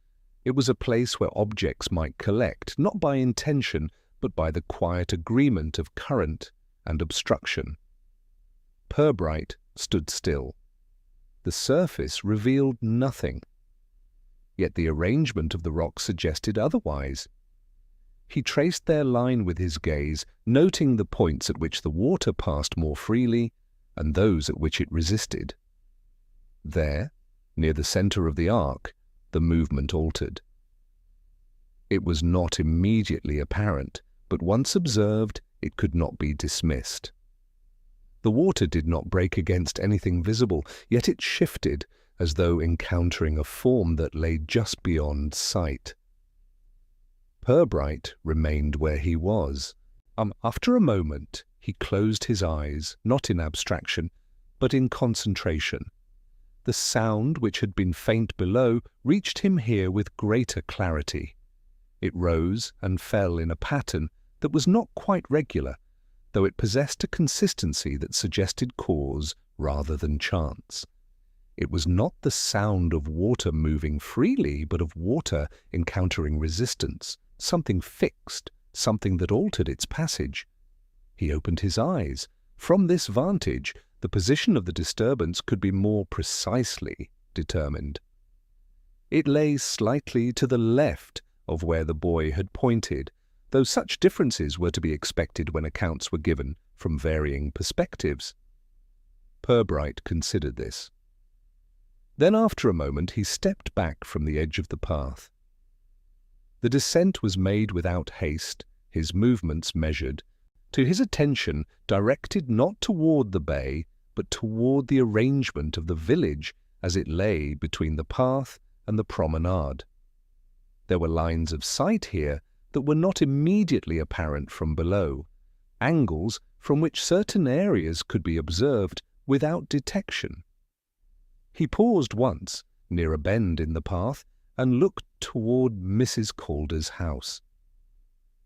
It was a place where objects might collect, not by intention, but by the quiet agreement of current and obstruction. Purbright stood still. The surface revealed nothing. Yet the arrangement of the rocks suggested otherwise. He traced their line with his gaze, noting the points at which the water passed more freely and those at which it resisted. There, near the center of the arc, the movement altered. It was not immediately apparent, but once observed, it could not be dismissed. The water did not break against anything visible, yet it shifted, as though encountering a form that lay just beyond sight. Purbright remained where he was. After a moment, he closed his eyes, not in abstraction, but in concentration. The sound, which had been faint below, reached him here with greater clarity. It rose and fell in a pattern that was not quite regular, though it possessed a consistency that suggested cause rather than chance. It was not the sound of water moving freely, but of water encountering resistance, something fixed, something that altered its passage. He opened his eyes. From this vantage, the position of the disturbance could be more precisely determined. It lay slightly to the left of where the boy had pointed, though such differences were to be expected when accounts were given from varying perspectives. Purbright considered this. Then after a moment he stepped back from the edge of the path. The descent was made without haste, his movements measured, to his attention directed not toward the bay, but toward the arrangement of the village as it lay between the path and the promenade. There were lines of sight here that were not immediately apparent from below, angles from which certain areas could be observed without detection. He paused once, near a bend in the path, and looked toward Mrs. Calder's house.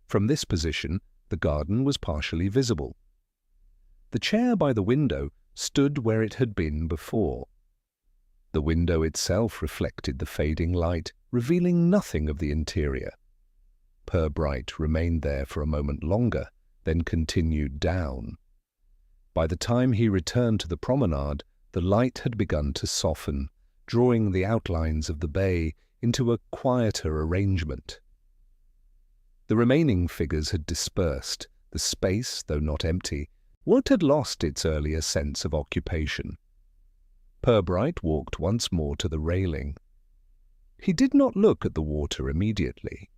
From this position, the garden was partially visible. The chair by the window stood where it had been before. The window itself reflected the fading light, revealing nothing of the interior. Purbright remained there for a moment longer, then continued down. By the time he returned to the promenade, the light had begun to soften, drawing the outlines of the bay into a quieter arrangement. The remaining figures had dispersed. The space, though not empty, had lost its earlier sense of occupation. Purbright walked once more to the railing. He did not look at the water immediately.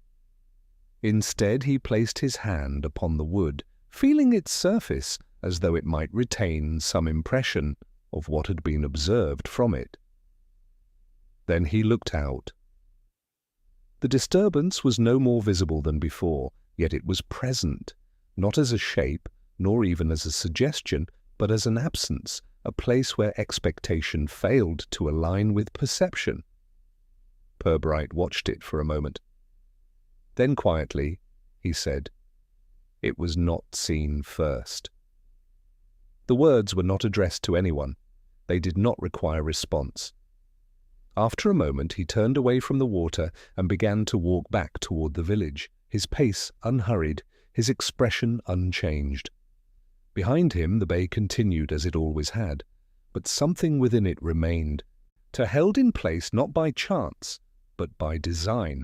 Instead, he placed his hand upon the wood, feeling its surface as though it might retain some impression of what had been observed from it. Then he looked out. The disturbance was no more visible than before, yet it was present, not as a shape, nor even as a suggestion, but as an absence, a place where expectation failed to align with perception. Purbright watched it for a moment. Then quietly, he said, "It was not seen first." The words were not addressed to anyone. They did not require response. After a moment he turned away from the water and began to walk back toward the village, his pace unhurried, his expression unchanged. Behind him the bay continued as it always had, but something within it remained, held in place not by chance, but by design.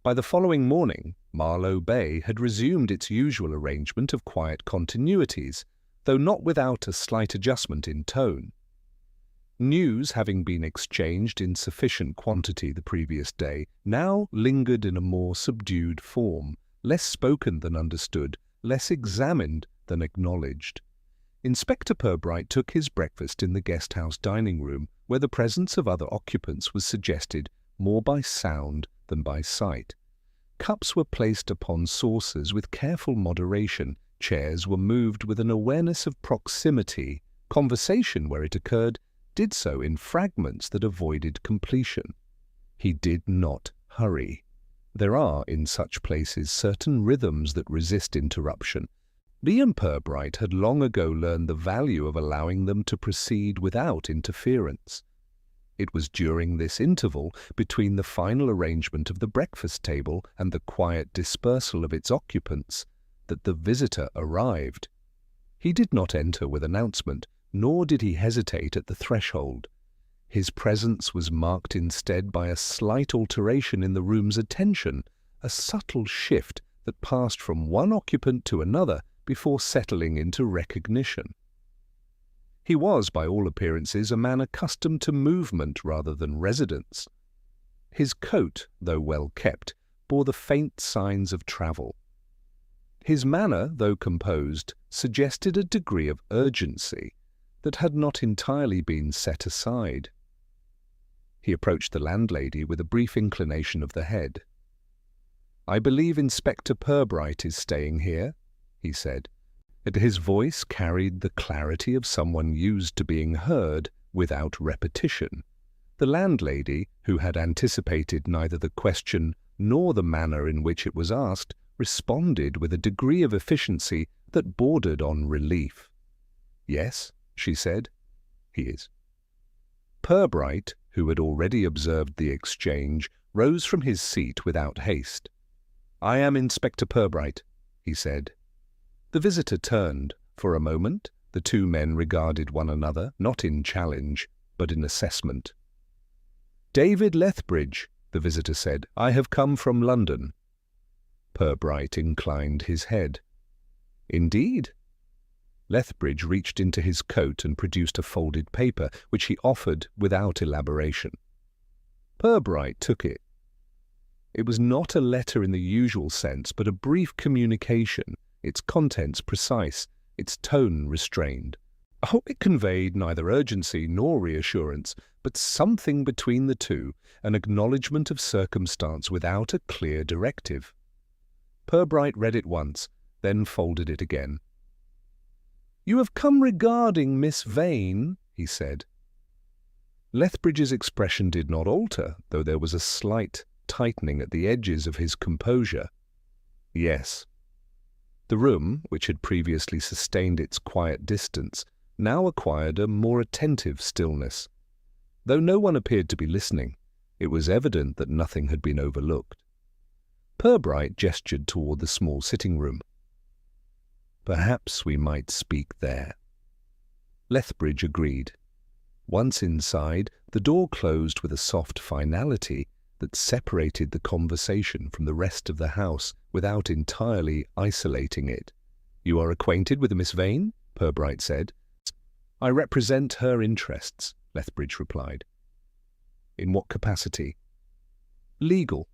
By the following morning, Marlowe Bay had resumed its usual arrangement of quiet continuities, though not without a slight adjustment in tone. News, having been exchanged in sufficient quantity the previous day, now lingered in a more subdued form, less spoken than understood, less examined than acknowledged. Inspector Purbright took his breakfast in the guest-house dining room, where the presence of other occupants was suggested more by sound than by sight. Cups were placed upon saucers with careful moderation, chairs were moved with an awareness of proximity, conversation, where it occurred, did so in fragments that avoided completion. He did not hurry. There are, in such places, certain rhythms that resist interruption. Purbright had long ago learned the value of allowing them to proceed without interference. It was during this interval, between the final arrangement of the breakfast table and the quiet dispersal of its occupants, that the visitor arrived. He did not enter with announcement, nor did he hesitate at the threshold. His presence was marked instead by a slight alteration in the room's attention, a subtle shift that passed from one occupant to another before settling into recognition. He was, by all appearances, a man accustomed to movement rather than residence. His coat, though well kept, bore the faint signs of travel. His manner, though composed, suggested a degree of urgency that had not entirely been set aside. He approached the landlady with a brief inclination of the head. "I believe Inspector Purbright is staying here," he said, and his voice carried the clarity of someone used to being heard without repetition. The landlady, who had anticipated neither the question nor the manner in which it was asked, responded with a degree of efficiency that bordered on relief. "Yes," she said, "he is." Purbright, who had already observed the exchange, rose from his seat without haste. "I am Inspector Purbright," he said. The visitor turned. For a moment, the two men regarded one another, not in challenge, but in assessment. "David Lethbridge," the visitor said. "I have come from London." Purbright inclined his head. "Indeed?" Lethbridge reached into his coat and produced a folded paper, which he offered without elaboration. Purbright took it. It was not a letter in the usual sense, but a brief communication, its contents precise, its tone restrained. Oh, it conveyed neither urgency nor reassurance, but something between the two, an acknowledgment of circumstance without a clear directive. Purbright read it once, then folded it again. "You have come regarding Miss Vane," he said. Lethbridge's expression did not alter, though there was a slight tightening at the edges of his composure. "Yes." The room, which had previously sustained its quiet distance, now acquired a more attentive stillness. Though no one appeared to be listening, it was evident that nothing had been overlooked. Purbright gestured toward the small sitting room. "Perhaps we might speak there." Lethbridge agreed. Once inside, the door closed with a soft finality that separated the conversation from the rest of the house without entirely isolating it. "You are acquainted with Miss Vane?" Purbright said. "I represent her interests," Lethbridge replied. "In what capacity?" "Legal."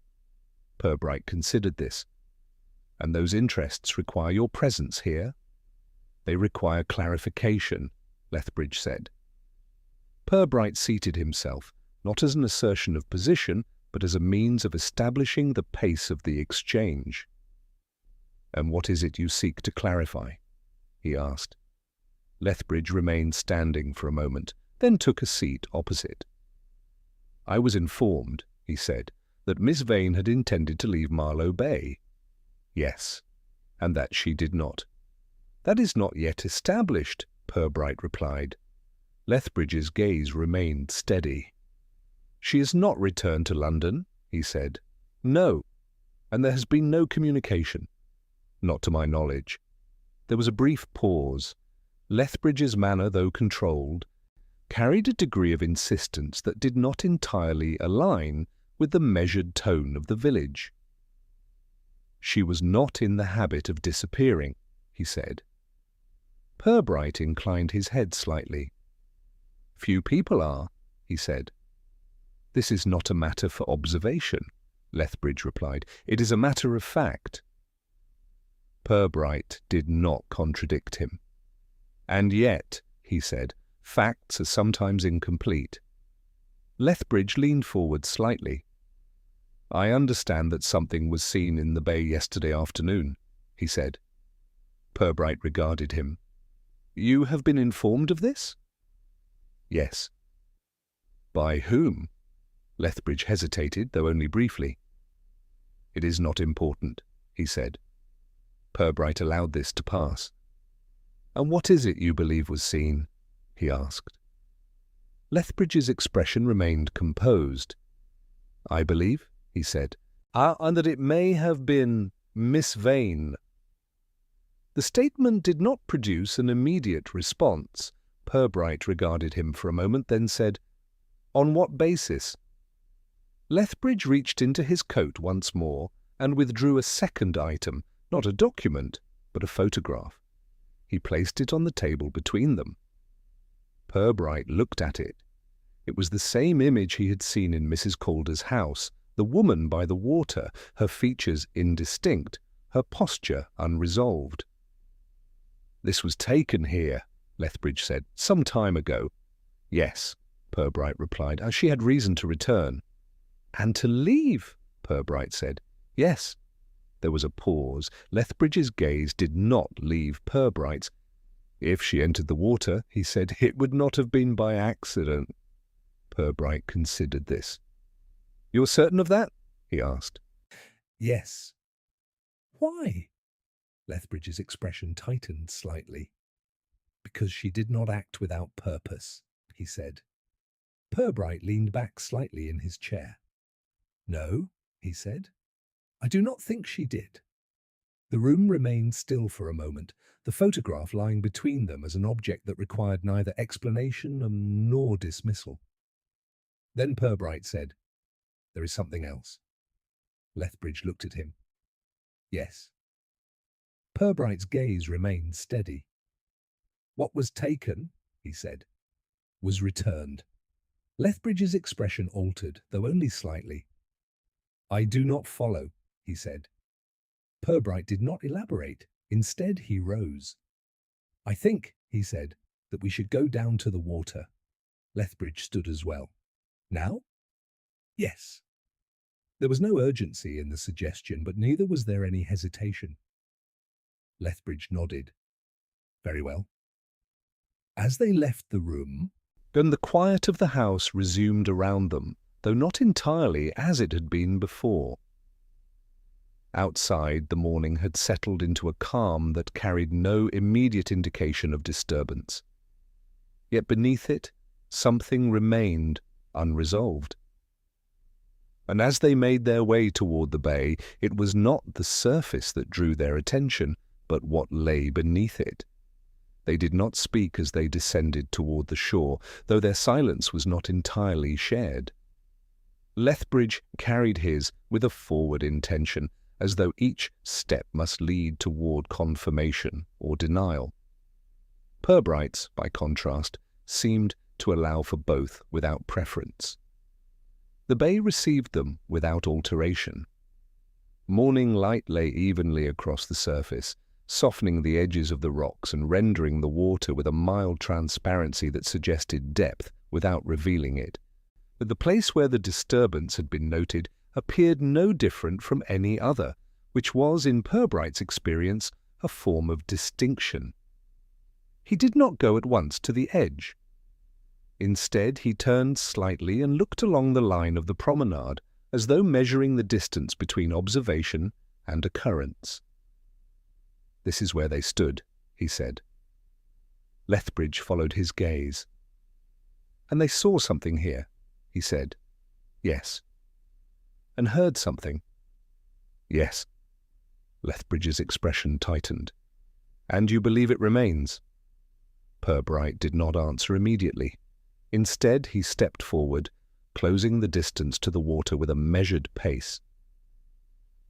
Purbright considered this. "And those interests require your presence here?" "They require clarification," Lethbridge said. Purbright seated himself, not as an assertion of position, but as a means of establishing the pace of the exchange. "And what is it you seek to clarify?" he asked. Lethbridge remained standing for a moment, then took a seat opposite. "I was informed," he said, "that Miss Vane had intended to leave Marlowe Bay." "Yes, and that she did not." "That is not yet established," Purbright replied. Lethbridge's gaze remained steady. "She has not returned to London," he said. "No, and there has been no communication." "Not to my knowledge." There was a brief pause. Lethbridge's manner, though controlled, carried a degree of insistence that did not entirely align with the measured tone of the village. "She was not in the habit of disappearing," he said. Purbright inclined his head slightly. "Few people are," he said. "This is not a matter for observation," Lethbridge replied. "It is a matter of fact." Purbright did not contradict him. And yet, he said, facts are sometimes incomplete. Lethbridge leaned forward slightly. I understand that something was seen in the bay yesterday afternoon, he said. Purbright regarded him. You have been informed of this? Yes. By whom? Lethbridge hesitated, though only briefly. It is not important, he said. Purbright allowed this to pass. And what is it you believe was seen? He asked. Lethbridge's expression remained composed. I believe, he said, and that it may have been Miss Vane. The statement did not produce an immediate response. Purbright regarded him for a moment, then said, On what basis? Lethbridge reached into his coat once more and withdrew a second item, not a document, but a photograph. He placed it on the table between them. Purbright looked at it. It was the same image he had seen in Mrs. Calder's house, the woman by the water, her features indistinct, her posture unresolved. This was taken here, Lethbridge said, some time ago. Yes, Purbright replied, as she had reason to return. And to leave, Purbright said. Yes. There was a pause. Lethbridge's gaze did not leave Purbright's. If she entered the water, he said, it would not have been by accident. Purbright considered this. You're certain of that? He asked. Yes. Why? Lethbridge's expression tightened slightly. Because she did not act without purpose, he said. Purbright leaned back slightly in his chair. No, he said. I do not think she did. The room remained still for a moment, the photograph lying between them as an object that required neither explanation nor dismissal. Then Purbright said, There is something else. Lethbridge looked at him. Yes. Purbright's gaze remained steady. What was taken, he said, was returned. Lethbridge's expression altered, though only slightly. I do not follow, he said. Purbright did not elaborate. Instead, he rose. I think, he said, that we should go down to the water. Lethbridge stood as well. Now? Yes. There was no urgency in the suggestion, but neither was there any hesitation. Lethbridge nodded. Very well. As they left the room, and the quiet of the house resumed around them, though not entirely as it had been before. Outside, the morning had settled into a calm that carried no immediate indication of disturbance. Yet beneath it, something remained unresolved. And as they made their way toward the bay, it was not the surface that drew their attention, but what lay beneath it. They did not speak as they descended toward the shore, though their silence was not entirely shared. Lethbridge carried his with a forward intention, as though each step must lead toward confirmation or denial. Purbright's, by contrast, seemed to allow for both without preference. The bay received them without alteration. Morning light lay evenly across the surface, softening the edges of the rocks and rendering the water with a mild transparency that suggested depth without revealing it. But the place where the disturbance had been noted appeared no different from any other, which was, in Purbright's experience, a form of distinction. He did not go at once to the edge. Instead, he turned slightly and looked along the line of the promenade, as though measuring the distance between observation and occurrence. This is where they stood, he said. Lethbridge followed his gaze. And they saw something here, he said. Yes. And heard something. Yes. Lethbridge's expression tightened. And you believe it remains? Purbright did not answer immediately. Instead, he stepped forward, closing the distance to the water with a measured pace.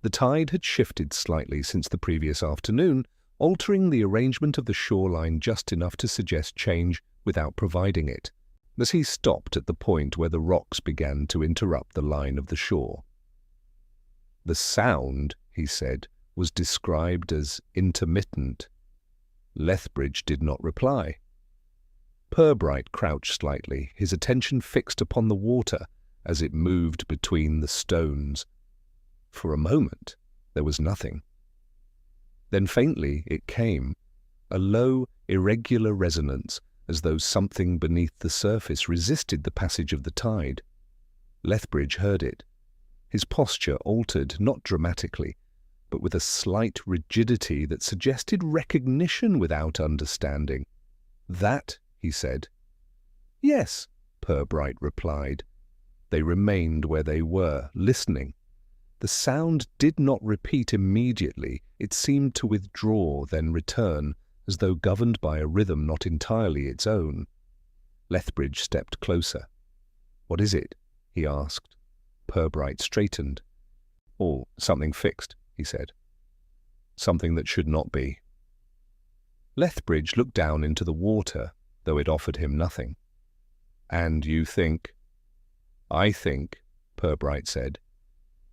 The tide had shifted slightly since the previous afternoon, altering the arrangement of the shoreline just enough to suggest change without providing it, as he stopped at the point where the rocks began to interrupt the line of the shore. The sound, he said, was described as intermittent. Lethbridge did not reply. Purbright crouched slightly, his attention fixed upon the water as it moved between the stones. For a moment, there was nothing. Then faintly it came, a low, irregular resonance, as though something beneath the surface resisted the passage of the tide. Lethbridge heard it. His posture altered, not dramatically, but with a slight rigidity that suggested recognition without understanding. "That," he said. "Yes," Purbright replied. They remained where they were, listening. The sound did not repeat immediately. It seemed to withdraw, then return, as though governed by a rhythm not entirely its own. Lethbridge stepped closer. "What is it?" he asked. Purbright straightened. "Oh, something fixed," he said. "Something that should not be." Lethbridge looked down into the water, though it offered him nothing. "And you think—" "I think," Purbright said,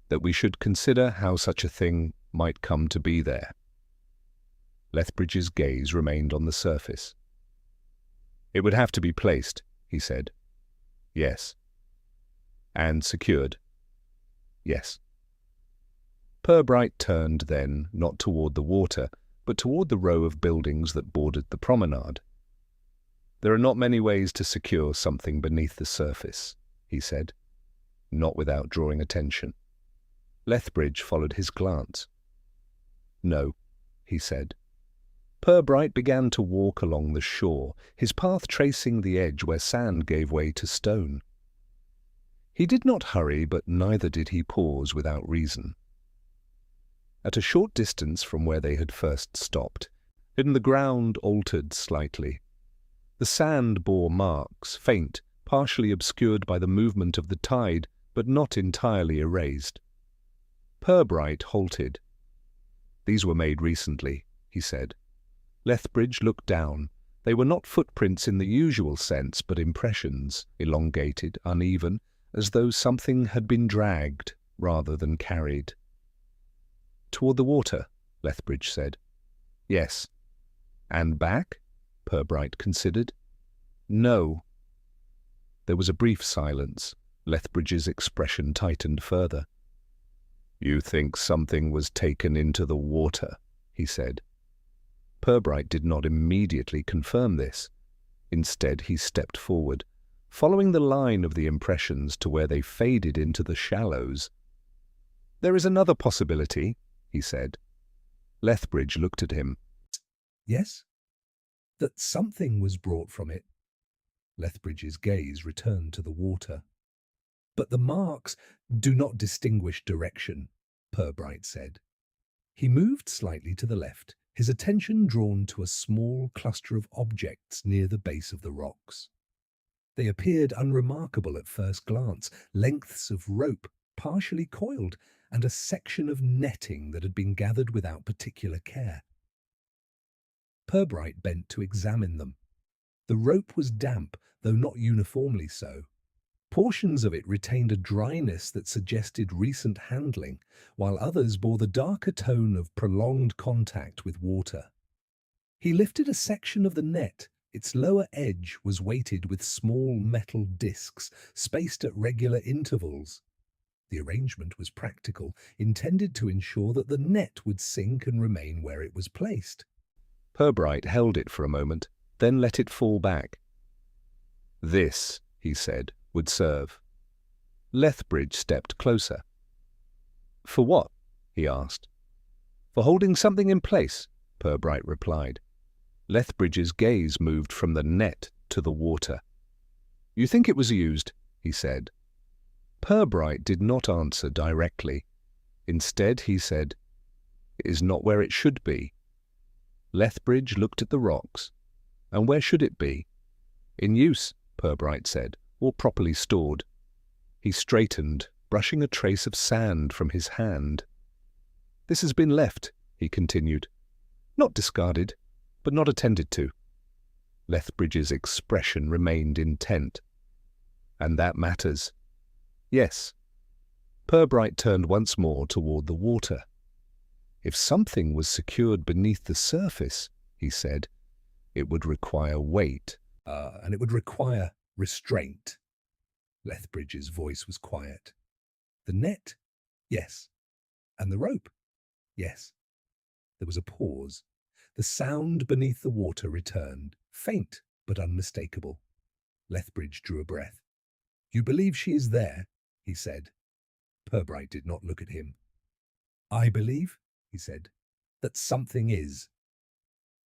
"that we should consider how such a thing might come to be there." Lethbridge's gaze remained on the surface. "It would have to be placed," he said. "Yes." "And secured?" "Yes." Purbright turned then, not toward the water, but toward the row of buildings that bordered the promenade. "There are not many ways to secure something beneath the surface," he said, not without drawing attention. Lethbridge followed his glance. "No," he said. Purbright began to walk along the shore, his path tracing the edge where sand gave way to stone. He did not hurry, but neither did he pause without reason. At a short distance from where they had first stopped, the ground altered slightly. The sand bore marks, faint, partially obscured by the movement of the tide, but not entirely erased. Purbright halted. "These were made recently," he said. Lethbridge looked down. They were not footprints in the usual sense, but impressions, elongated, uneven, as though something had been dragged rather than carried. "Toward the water," Lethbridge said. "Yes." "And back?" Purbright considered. "No." There was a brief silence. Lethbridge's expression tightened further. "You think something was taken into the water?" he said. Purbright did not immediately confirm this. Instead, he stepped forward, following the line of the impressions to where they faded into the shallows. "There is another possibility," he said. Lethbridge looked at him. "Yes?" "That something was brought from it." Lethbridge's gaze returned to the water. "But the marks do not distinguish direction," Purbright said. He moved slightly to the left, his attention drawn to a small cluster of objects near the base of the rocks. They appeared unremarkable at first glance, lengths of rope, partially coiled, and a section of netting that had been gathered without particular care. Purbright bent to examine them. The rope was damp, though not uniformly so. Portions of it retained a dryness that suggested recent handling, while others bore the darker tone of prolonged contact with water. He lifted a section of the net. Its lower edge was weighted with small metal discs, spaced at regular intervals. The arrangement was practical, intended to ensure that the net would sink and remain where it was placed. Purbright held it for a moment, then let it fall back. "This," he said, "would serve." Lethbridge stepped closer. "For what?" he asked. "For holding something in place," Purbright replied. Lethbridge's gaze moved from the net to the water. "You think it was used?" he said. Purbright did not answer directly. Instead, he said, "It is not where it should be." Lethbridge looked at the rocks. "And where should it be?" "In use," Purbright said, "or properly stored." He straightened, brushing a trace of sand from his hand. "This has been left," he continued. "Not discarded, but not attended to." Lethbridge's expression remained intent. "And that matters?" "Yes." Purbright turned once more toward the water. If something was secured beneath the surface, he said. It would require weight, and it would require restraint. Lethbridge's voice was quiet. The net? Yes. And the rope? Yes. There was a pause. The sound beneath the water returned, faint but unmistakable. Lethbridge drew a breath. You believe she is there? He said. Purbright did not look at him. I believe, he said, that something is.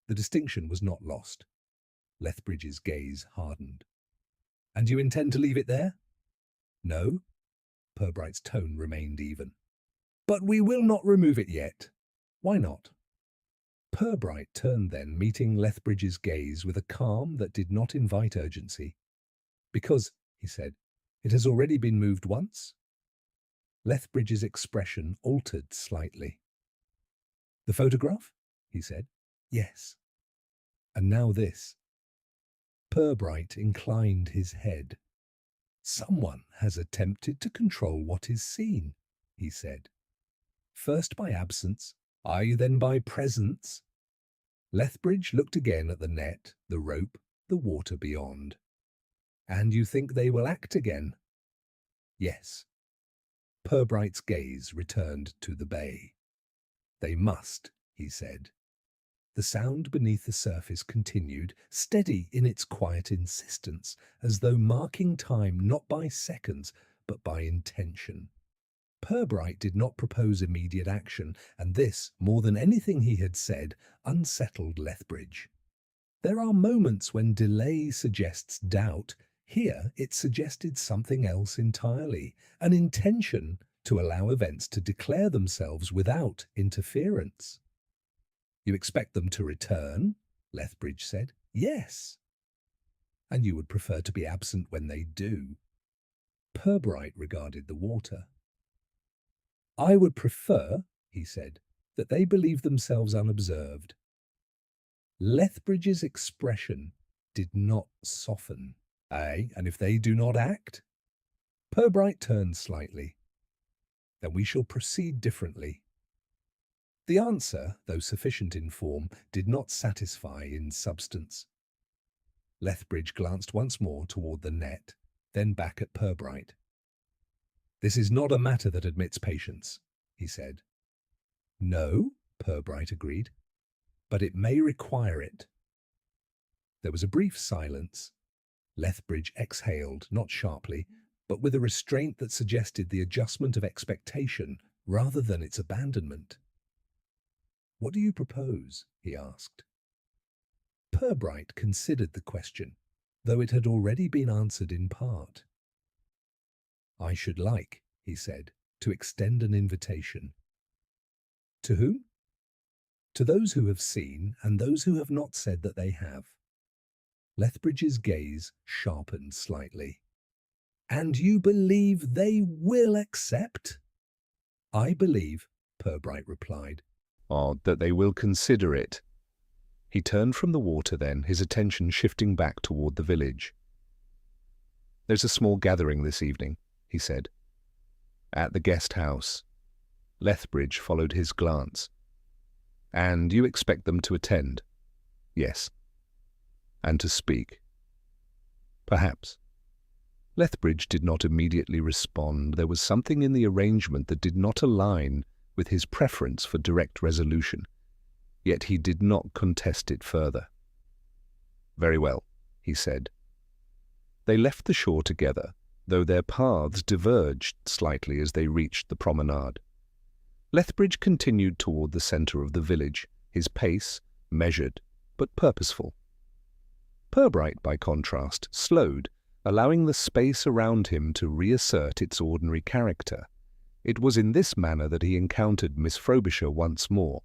The distinction was not lost. Lethbridge's gaze hardened. And you intend to leave it there? No. Purbright's tone remained even. But we will not remove it yet. Why not? Purbright turned then, meeting Lethbridge's gaze with a calm that did not invite urgency. Because, he said, it has already been moved once. Lethbridge's expression altered slightly. The photograph? He said. Yes. And now this. Purbright inclined his head. Someone has attempted to control what is seen, he said. First by absence, aye, then by presence. Lethbridge looked again at the net, the rope, the water beyond. And you think they will act again? Yes. Purbright's gaze returned to the bay. They must, he said. The sound beneath the surface continued, steady in its quiet insistence, as though marking time not by seconds, but by intention. Purbright did not propose immediate action, and this, more than anything he had said, unsettled Lethbridge. There are moments when delay suggests doubt. Here it suggested something else entirely, an intention to allow events to declare themselves without interference. You expect them to return? Lethbridge said. Yes. And you would prefer to be absent when they do. Purbright regarded the water. I would prefer, he said, that they believe themselves unobserved. Lethbridge's expression did not soften. Aye, and if they do not act? Purbright turned slightly. Then we shall proceed differently. The answer, though sufficient in form, did not satisfy in substance. Lethbridge glanced once more toward the net, then back at Purbright. This is not a matter that admits patience, he said. No, Purbright agreed, but it may require it. There was a brief silence. Lethbridge exhaled, not sharply, but with a restraint that suggested the adjustment of expectation rather than its abandonment. What do you propose? He asked. Purbright considered the question, though it had already been answered in part. I should like, he said, to extend an invitation. To whom? To those who have seen and those who have not said that they have. Lethbridge's gaze sharpened slightly. And you believe they will accept? I believe, Purbright replied. That they will consider it. He turned from the water then, his attention shifting back toward the village. There's a small gathering this evening, he said. At the guest house. Lethbridge followed his glance. And you expect them to attend? Yes. And to speak? Perhaps. Lethbridge did not immediately respond. There was something in the arrangement that did not align with his preference for direct resolution, yet he did not contest it further. Very well, he said. They left the shore together, though their paths diverged slightly as they reached the promenade. Lethbridge continued toward the centre of the village, his pace measured but purposeful. Purbright, by contrast, slowed, allowing the space around him to reassert its ordinary character. It was in this manner that he encountered Miss Frobisher once more.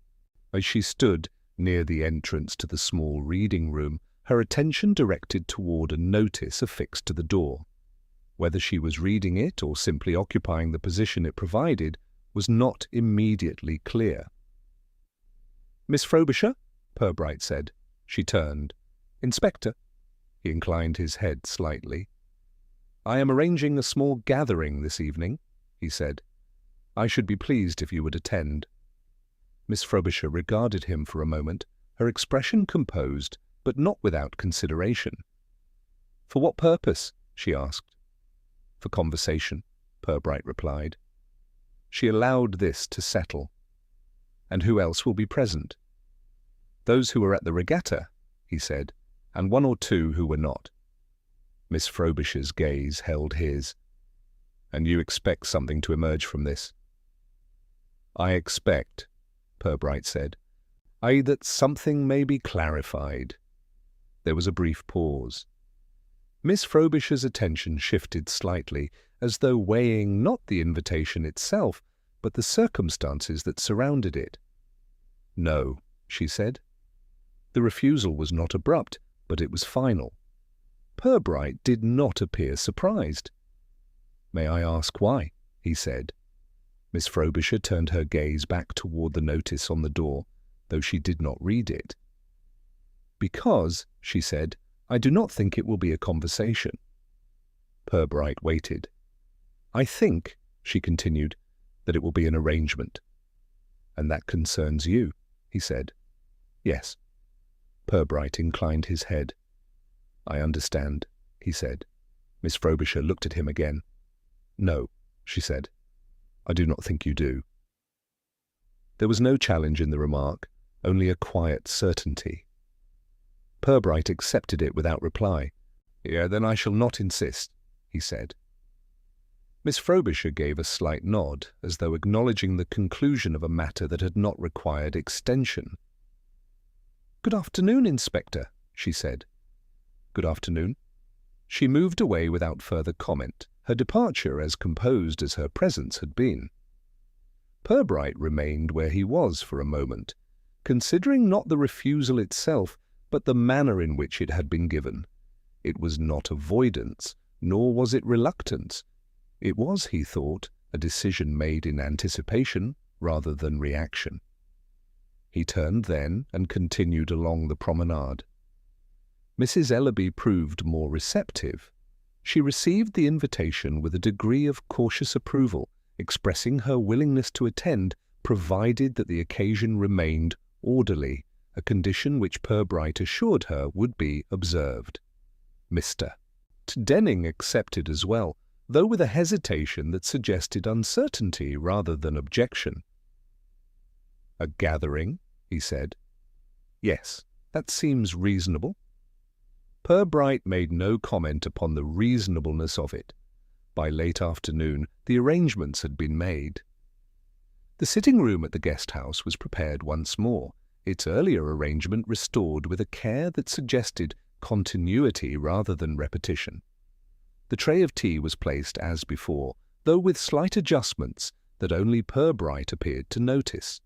As she stood near the entrance to the small reading room, her attention directed toward a notice affixed to the door. Whether she was reading it or simply occupying the position it provided was not immediately clear. Miss Frobisher? Purbright said. She turned. Inspector? He inclined his head slightly. I am arranging a small gathering this evening, he said. I should be pleased if you would attend. Miss Frobisher regarded him for a moment, her expression composed, but not without consideration. "For what purpose?" she asked. "For conversation," Purbright replied. She allowed this to settle. "And who else will be present?" "Those who were at the regatta," he said, "and one or two who were not." Miss Frobisher's gaze held his. "And you expect something to emerge from this?" "I expect," Purbright said, "that something may be clarified." There was a brief pause. Miss Frobisher's attention shifted slightly, as though weighing not the invitation itself, but the circumstances that surrounded it. "No," she said. The refusal was not abrupt, but it was final. Purbright did not appear surprised. "May I ask why?" he said. Miss Frobisher turned her gaze back toward the notice on the door, though she did not read it. "Because," she said, "I do not think it will be a conversation." Purbright waited. "I think," she continued, "that it will be an arrangement." "And that concerns you," he said. "Yes." Purbright inclined his head. "I understand," he said. Miss Frobisher looked at him again. "No," she said. "I do not think you do." There was no challenge in the remark, only a quiet certainty. Purbright accepted it without reply. Then I shall not insist," he said. Miss Frobisher gave a slight nod, as though acknowledging the conclusion of a matter that had not required extension. "Good afternoon, Inspector," she said. "Good afternoon." She moved away without further comment, her departure as composed as her presence had been. Purbright remained where he was for a moment, considering not the refusal itself, but the manner in which it had been given. It was not avoidance, nor was it reluctance. It was, he thought, a decision made in anticipation rather than reaction. He turned then and continued along the promenade. Mrs. Ellaby proved more receptive. She received the invitation with a degree of cautious approval, expressing her willingness to attend, provided that the occasion remained orderly, a condition which Purbright assured her would be observed. Mr. Denning accepted as well, though with a hesitation that suggested uncertainty rather than objection. "A gathering?" he said. "Yes, that seems reasonable." Purbright made no comment upon the reasonableness of it. By late afternoon, the arrangements had been made. The sitting-room at the guest-house was prepared once more, its earlier arrangement restored with a care that suggested continuity rather than repetition. The tray of tea was placed as before, though with slight adjustments that only Purbright appeared to notice.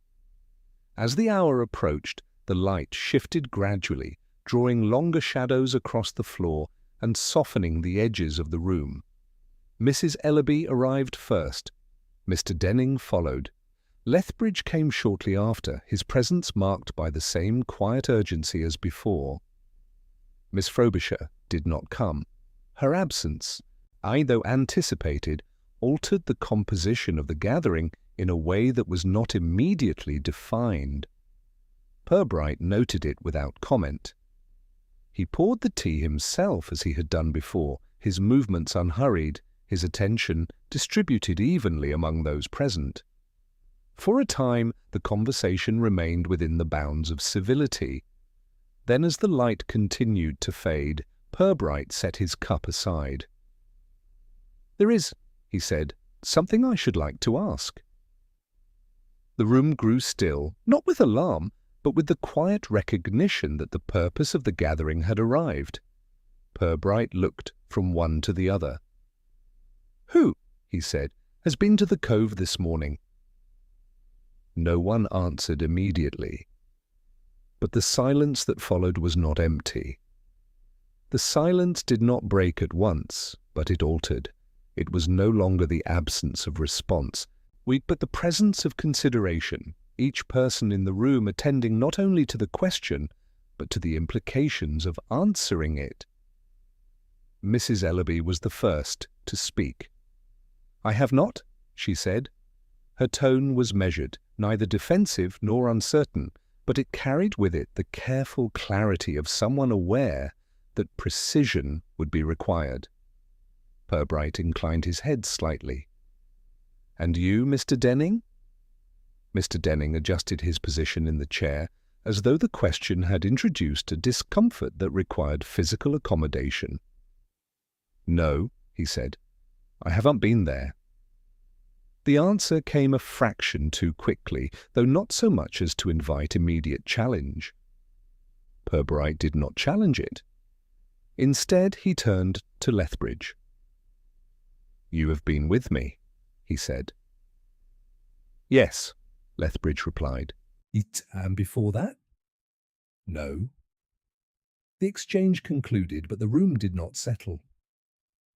As the hour approached, the light shifted gradually, drawing longer shadows across the floor and softening the edges of the room. Mrs. Ellaby arrived first. Mr. Denning followed. Lethbridge came shortly after, his presence marked by the same quiet urgency as before. Miss Frobisher did not come. Her absence, though anticipated, altered the composition of the gathering in a way that was not immediately defined. Purbright noted it without comment. He poured the tea himself as he had done before, his movements unhurried, his attention distributed evenly among those present. For a time the conversation remained within the bounds of civility. Then, as the light continued to fade, Purbright set his cup aside. "There is," he said, "something I should like to ask." The room grew still, not with alarm, but with the quiet recognition that the purpose of the gathering had arrived. Purbright looked from one to the other. "Who," he said, "has been to the cove this morning?" No one answered immediately. But the silence that followed was not empty. The silence did not break at once, but it altered. It was no longer the absence of response, but the presence of consideration, each person in the room attending not only to the question, but to the implications of answering it. Mrs. Ellaby was the first to speak. "I have not," she said. Her tone was measured, neither defensive nor uncertain, but it carried with it the careful clarity of someone aware that precision would be required. Purbright inclined his head slightly. "And you, Mr. Denning?" Mr. Denning adjusted his position in the chair as though the question had introduced a discomfort that required physical accommodation. "No," he said, "I haven't been there." The answer came a fraction too quickly, though not so much as to invite immediate challenge. Purbright did not challenge it. Instead, he turned to Lethbridge. "You have been with me," he said. "Yes," Lethbridge replied. And before that?" "No." The exchange concluded, but the room did not settle.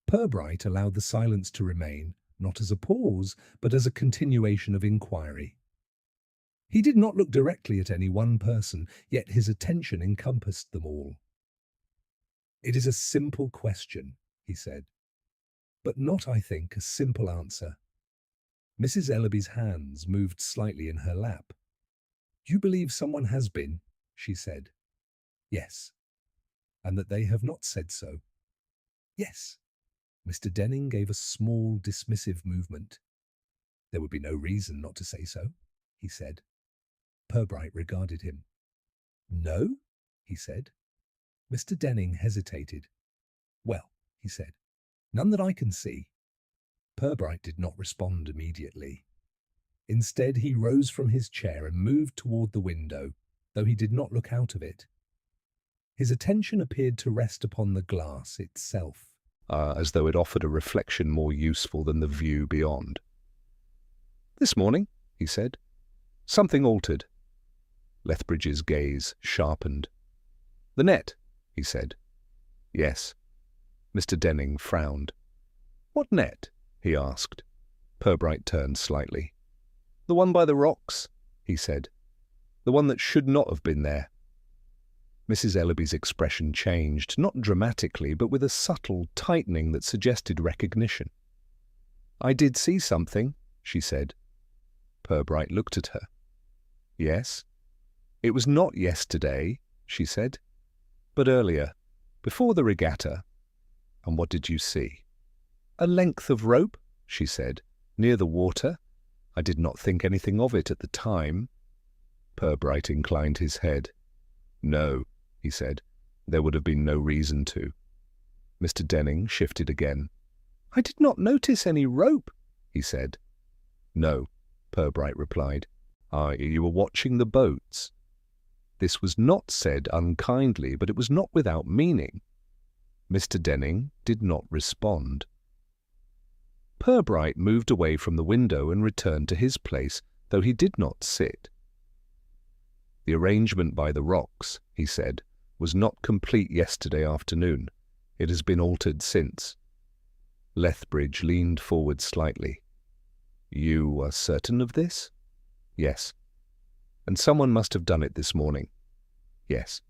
Purbright allowed the silence to remain, not as a pause, but as a continuation of inquiry. He did not look directly at any one person, yet his attention encompassed them all. "It is a simple question," he said, "but not, I think, a simple answer." Mrs. Ellaby's hands moved slightly in her lap. "You believe someone has been?" she said. "Yes." "And that they have not said so?" "Yes." Mr. Denning gave a small, dismissive movement. "There would be no reason not to say so," he said. Purbright regarded him. "No?" he said. Mr. Denning hesitated. "Well," he said, "none that I can see." Purbright did not respond immediately. Instead, he rose from his chair and moved toward the window, though he did not look out of it. His attention appeared to rest upon the glass itself, As though it offered a reflection more useful than the view beyond. "This morning," he said, "something altered." Lethbridge's gaze sharpened. "The net," he said. "Yes." Mr. Denning frowned. "What net?" he asked. Purbright turned slightly. "The one by the rocks," he said. "The one that should not have been there." Mrs. Ellaby's expression changed, not dramatically, but with a subtle tightening that suggested recognition. "I did see something," she said. Purbright looked at her. "Yes?" "It was not yesterday," she said, "but earlier, before the regatta." "And what did you see?" "A length of rope," she said, "near the water. I did not think anything of it at the time." Purbright inclined his head. "No," he said, "there would have been no reason to." Mr. Denning shifted again. "I did not notice any rope," he said. "No," Purbright replied. You were watching the boats." This was not said unkindly, but it was not without meaning. Mr. Denning did not respond. Purbright moved away from the window and returned to his place, though he did not sit. "The arrangement by the rocks," he said, "was not complete yesterday afternoon. It has been altered since." Lethbridge leaned forward slightly. "You are certain of this?" "Yes." "And someone must have done it this morning?" "Yes."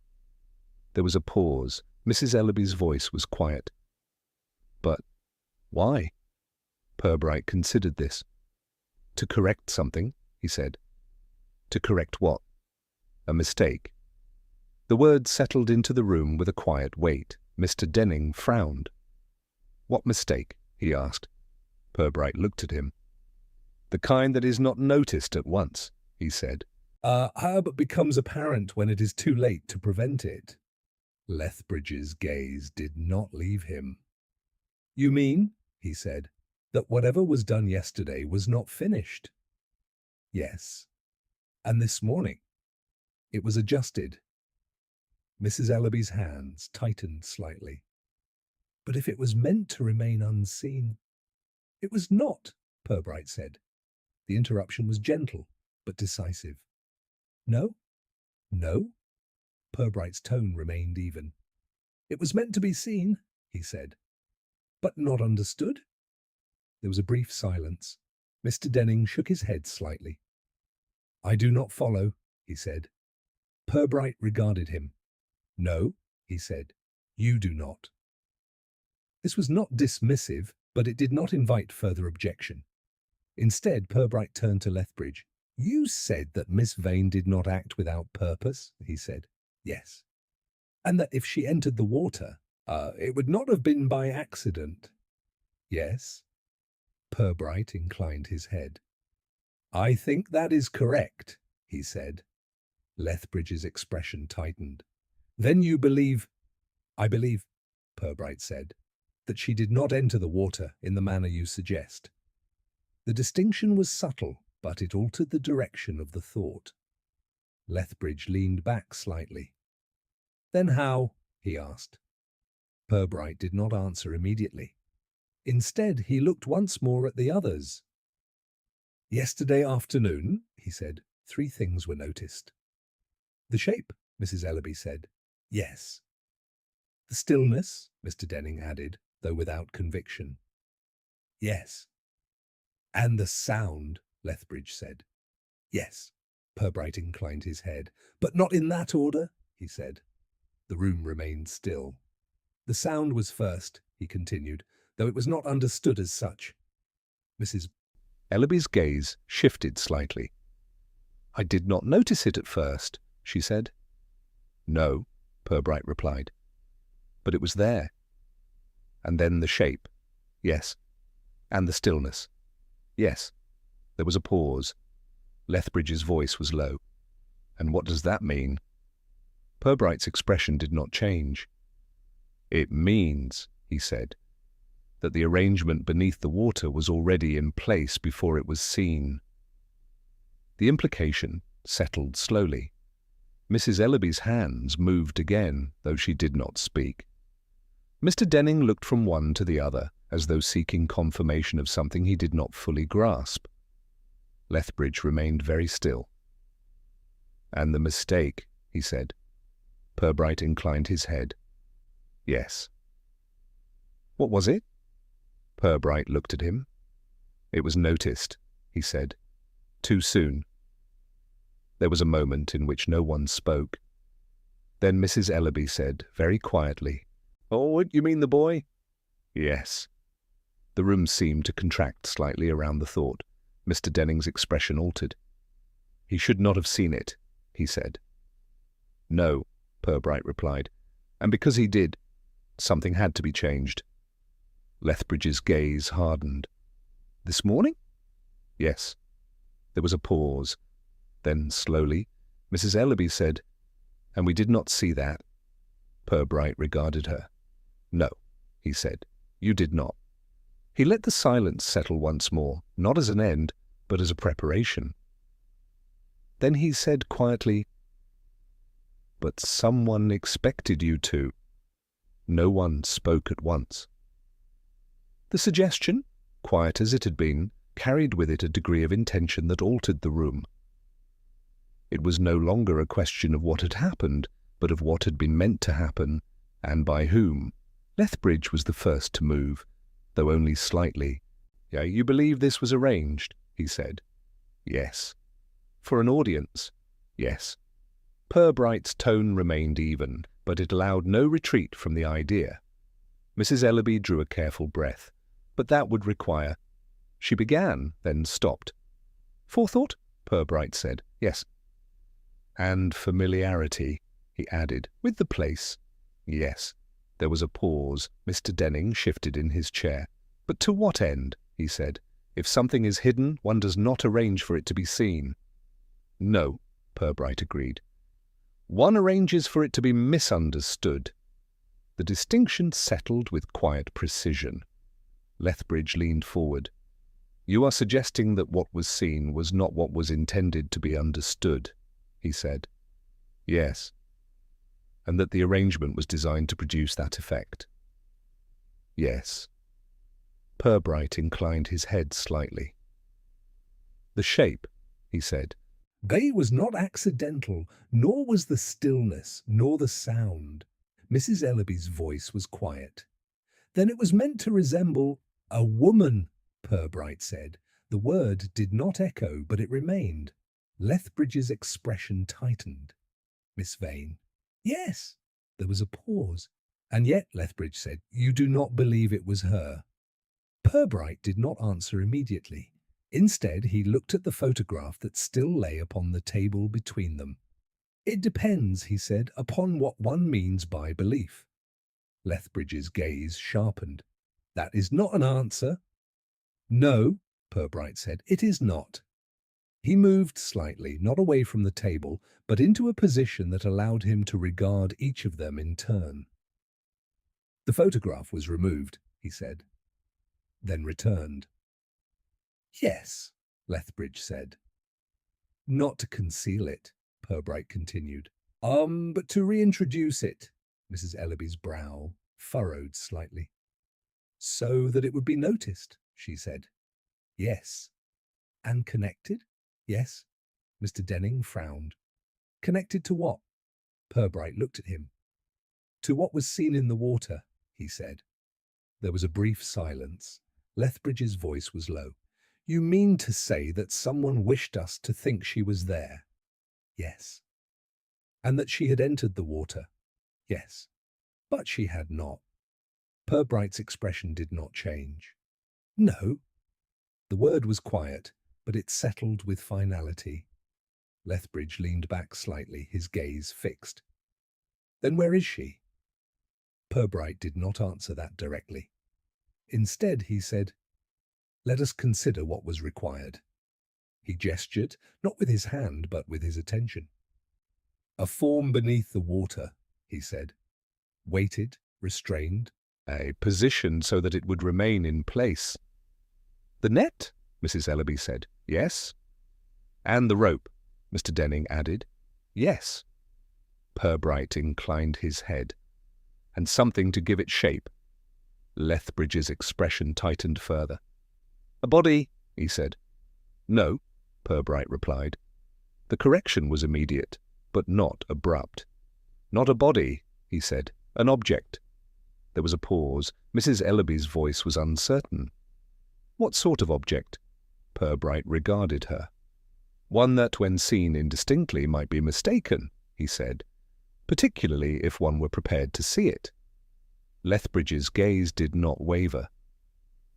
There was a pause. Mrs. Ellaby's voice was quiet. "But why?" Purbright considered this. "To correct something," he said. "To correct what?" "A mistake." The word settled into the room with a quiet weight. Mr. Denning frowned. "What mistake?" he asked. Purbright looked at him. "The kind that is not noticed at once," he said. But becomes apparent when it is too late to prevent it." Lethbridge's gaze did not leave him. "You mean," he said, "that whatever was done yesterday was not finished?" "Yes." "And this morning?" "It was adjusted." Mrs. Ellaby's hands tightened slightly. "But if it was meant to remain unseen—" "It was not," Purbright said. The interruption was gentle, but decisive. "No?" "No?" Purbright's tone remained even. "It was meant to be seen," he said. "But not understood?" There was a brief silence. Mr. Denning shook his head slightly. "I do not follow," he said. Purbright regarded him. "No," he said, "you do not." This was not dismissive, but it did not invite further objection. Instead, Purbright turned to Lethbridge. You said that Miss Vane did not act without purpose, he said. Yes. And that if she entered the water, it would not have been by accident. Yes. Purbright inclined his head. I think that is correct, he said. Lethbridge's expression tightened. Then you believe— I believe, Purbright said, that she did not enter the water in the manner you suggest. The distinction was subtle, but it altered the direction of the thought. Lethbridge leaned back slightly. Then how? He asked. Purbright did not answer immediately. Instead, he looked once more at the others. Yesterday afternoon, he said, 3 things were noticed. The shape, Mrs. Ellaby said. Yes. The stillness, Mr. Denning added, though without conviction. Yes. And the sound, Lethbridge said. Yes. Purbright inclined his head. But not in that order, he said. The room remained still. The sound was first, he continued, though it was not understood as such. Mrs. Ellaby's gaze shifted slightly. I did not notice it at first, she said. No, Purbright replied. But it was there. And then the shape. Yes. And the stillness. Yes. There was a pause. Lethbridge's voice was low. And what does that mean? Purbright's expression did not change. It means, he said, that the arrangement beneath the water was already in place before it was seen. The implication settled slowly. Mrs. Ellaby's hands moved again, though she did not speak. Mr. Denning looked from one to the other, as though seeking confirmation of something he did not fully grasp. Lethbridge remained very still. And the mistake, he said. Purbright inclined his head. Yes. What was it? Purbright looked at him. It was noticed, he said. Too soon. There was a moment in which no one spoke. Then Mrs. Ellaby said, very quietly, Oh, you mean the boy? Yes. The room seemed to contract slightly around the thought. Mr. Denning's expression altered. He should not have seen it, he said. No, Purbright replied, and because he did, something had to be changed. Lethbridge's gaze hardened. This morning? Yes. There was a pause. Then, slowly, Mrs. Ellaby said, And we did not see that. Purbright regarded her. No, he said, you did not. He let the silence settle once more, not as an end, but as a preparation. Then he said quietly, But someone expected you to. No one spoke at once. The suggestion, quiet as it had been, carried with it a degree of intention that altered the room. It was no longer a question of what had happened, but of what had been meant to happen, and by whom. Lethbridge was the first to move, though only slightly. You believe this was arranged? He said. Yes. For an audience? Yes. Purbright's tone remained even, but it allowed no retreat from the idea. Mrs. Ellaby drew a careful breath, but that would require— She began, then stopped. Forethought? Purbright said. Yes. And familiarity, he added, with the place. Yes. There was a pause. Mr. Denning shifted in his chair. But to what end? He said. If something is hidden, one does not arrange for it to be seen. No, Purbright agreed. One arranges for it to be misunderstood. The distinction settled with quiet precision. Lethbridge leaned forward. You are suggesting that what was seen was not what was intended to be understood, he said. Yes. And that the arrangement was designed to produce that effect. Yes. Purbright inclined his head slightly. The shape, he said. Bay was not accidental, nor was the stillness, nor the sound. Mrs. Ellaby's voice was quiet. Then it was meant to resemble a woman, Purbright said. The word did not echo, but it remained. Lethbridge's expression tightened. Miss Vane. Yes. There was a pause. And yet, Lethbridge said, you do not believe it was her. Purbright did not answer immediately. Instead, he looked at the photograph that still lay upon the table between them. "It depends," he said, "upon what one means by belief." Lethbridge's gaze sharpened. "That is not an answer." "No," Purbright said, "it is not." He moved slightly, not away from the table, but into a position that allowed him to regard each of them in turn. "The photograph was removed," he said, then returned. "Yes," Lethbridge said. "Not to conceal it," Purbright continued. But to reintroduce it." Mrs. Ellaby's brow furrowed slightly. "So that it would be noticed," she said. "Yes." "And connected?" "Yes." Mr. Denning frowned. "Connected to what?" Purbright looked at him. "To what was seen in the water," he said. There was a brief silence. Lethbridge's voice was low. "You mean to say that someone wished us to think she was there?" "Yes." "And that she had entered the water?" "Yes." "But she had not." Purbright's expression did not change. "No." The word was quiet, but it settled with finality. Lethbridge leaned back slightly, his gaze fixed. "Then where is she?" Purbright did not answer that directly. Instead, he said, "Let us consider what was required." He gestured, not with his hand, but with his attention. "A form beneath the water," he said. "Weighted, restrained." A position so that it would remain in place. "The net?" Mrs. Ellaby said. "Yes." "And the rope," Mr. Denning added. "Yes." Purbright inclined his head. "And something to give it shape." Lethbridge's expression tightened further. "A body," he said. "No," Purbright replied. The correction was immediate, but not abrupt. "Not a body," he said. "An object." There was a pause. Mrs. Ellaby's voice was uncertain. "What sort of object?" Purbright regarded her. "One that, when seen indistinctly, might be mistaken," he said, "particularly if one were prepared to see it." Lethbridge's gaze did not waver.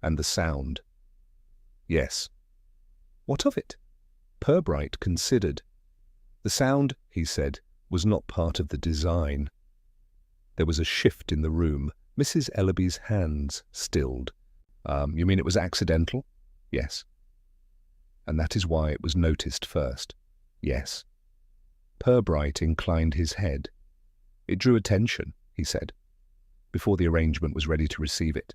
"And the sound?" "Yes." "What of it?" Purbright considered. "The sound," he said, "was not part of the design." There was a shift in the room. Mrs. Ellaby's hands stilled. You mean it was accidental?" "Yes." "And that is why it was noticed first?" "Yes." Purbright inclined his head. "It drew attention," he said, "before the arrangement was ready to receive it."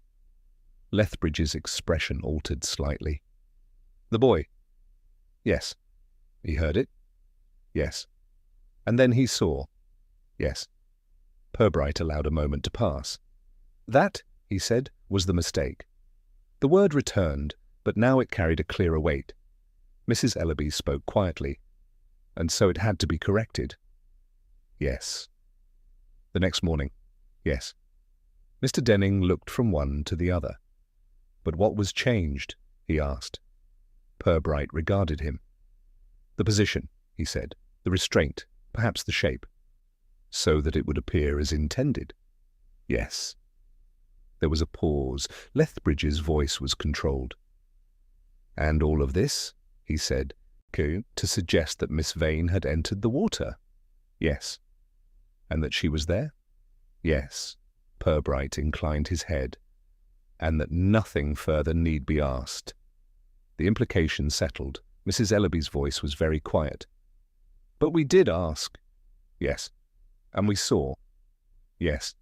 Lethbridge's expression altered slightly. "The boy?" "Yes." "He heard it?" "Yes." "And then he saw?" "Yes." Purbright allowed a moment to pass. "That," he said, "was the mistake." The word returned, but now it carried a clearer weight. Mrs. Ellaby spoke quietly. "And so it had to be corrected?" "Yes." "The next morning?" "Yes." Mr. Denning looked from one to the other. "But what was changed?" he asked. Purbright regarded him. "The position," he said, "the restraint, perhaps the shape." "So that it would appear as intended?" "Yes." There was a pause. Lethbridge's voice was controlled. "And all of this," he said, "to suggest that Miss Vane had entered the water?" "Yes." "And that she was there?" "Yes." Purbright inclined his head. "And that nothing further need be asked." The implication settled. Mrs. Ellaby's voice was very quiet. "But we did ask." "Yes." "And we saw." "Yes."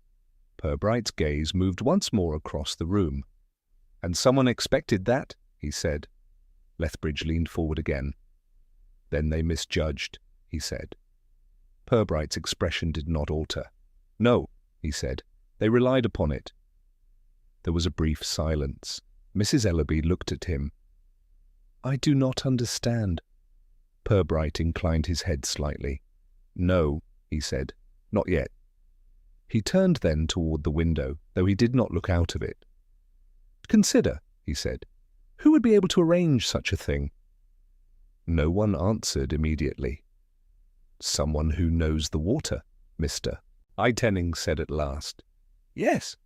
Purbright's gaze moved once more across the room. "And someone expected that?" he said. Lethbridge leaned forward again. "Then they misjudged," he said. Purbright's expression did not alter. "No," he said. "They relied upon it." There was a brief silence. Mrs. Ellaby looked at him. "I do not understand." Purbright inclined his head slightly. "No," he said. "Not yet." He turned then toward the window, though he did not look out of it. "Consider," he said. "Who would be able to arrange such a thing?" No one answered immediately. "Someone who knows the water, Mr. Denning said at last. "Yes."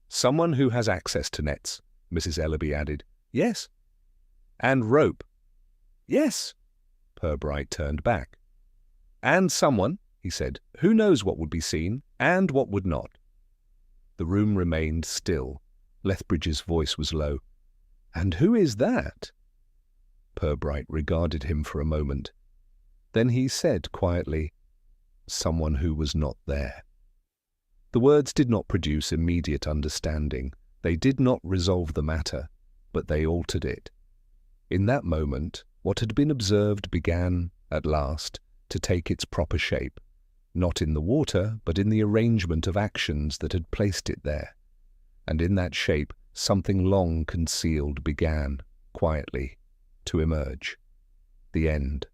"Someone who has access to nets," Mrs. Ellaby added. "Yes." And rope. Yes. Purbright turned back. And someone, he said. Who knows what would be seen, and what would not? The room remained still. Lethbridge's voice was low. And who is that? Purbright regarded him for a moment. Then he said quietly, someone who was not there. The words did not produce immediate understanding. They did not resolve the matter, but they altered it. In that moment, what had been observed began, at last, to take its proper shape, not in the water, but in the arrangement of actions that had placed it there. And in that shape, something long concealed began, quietly, to emerge. The end.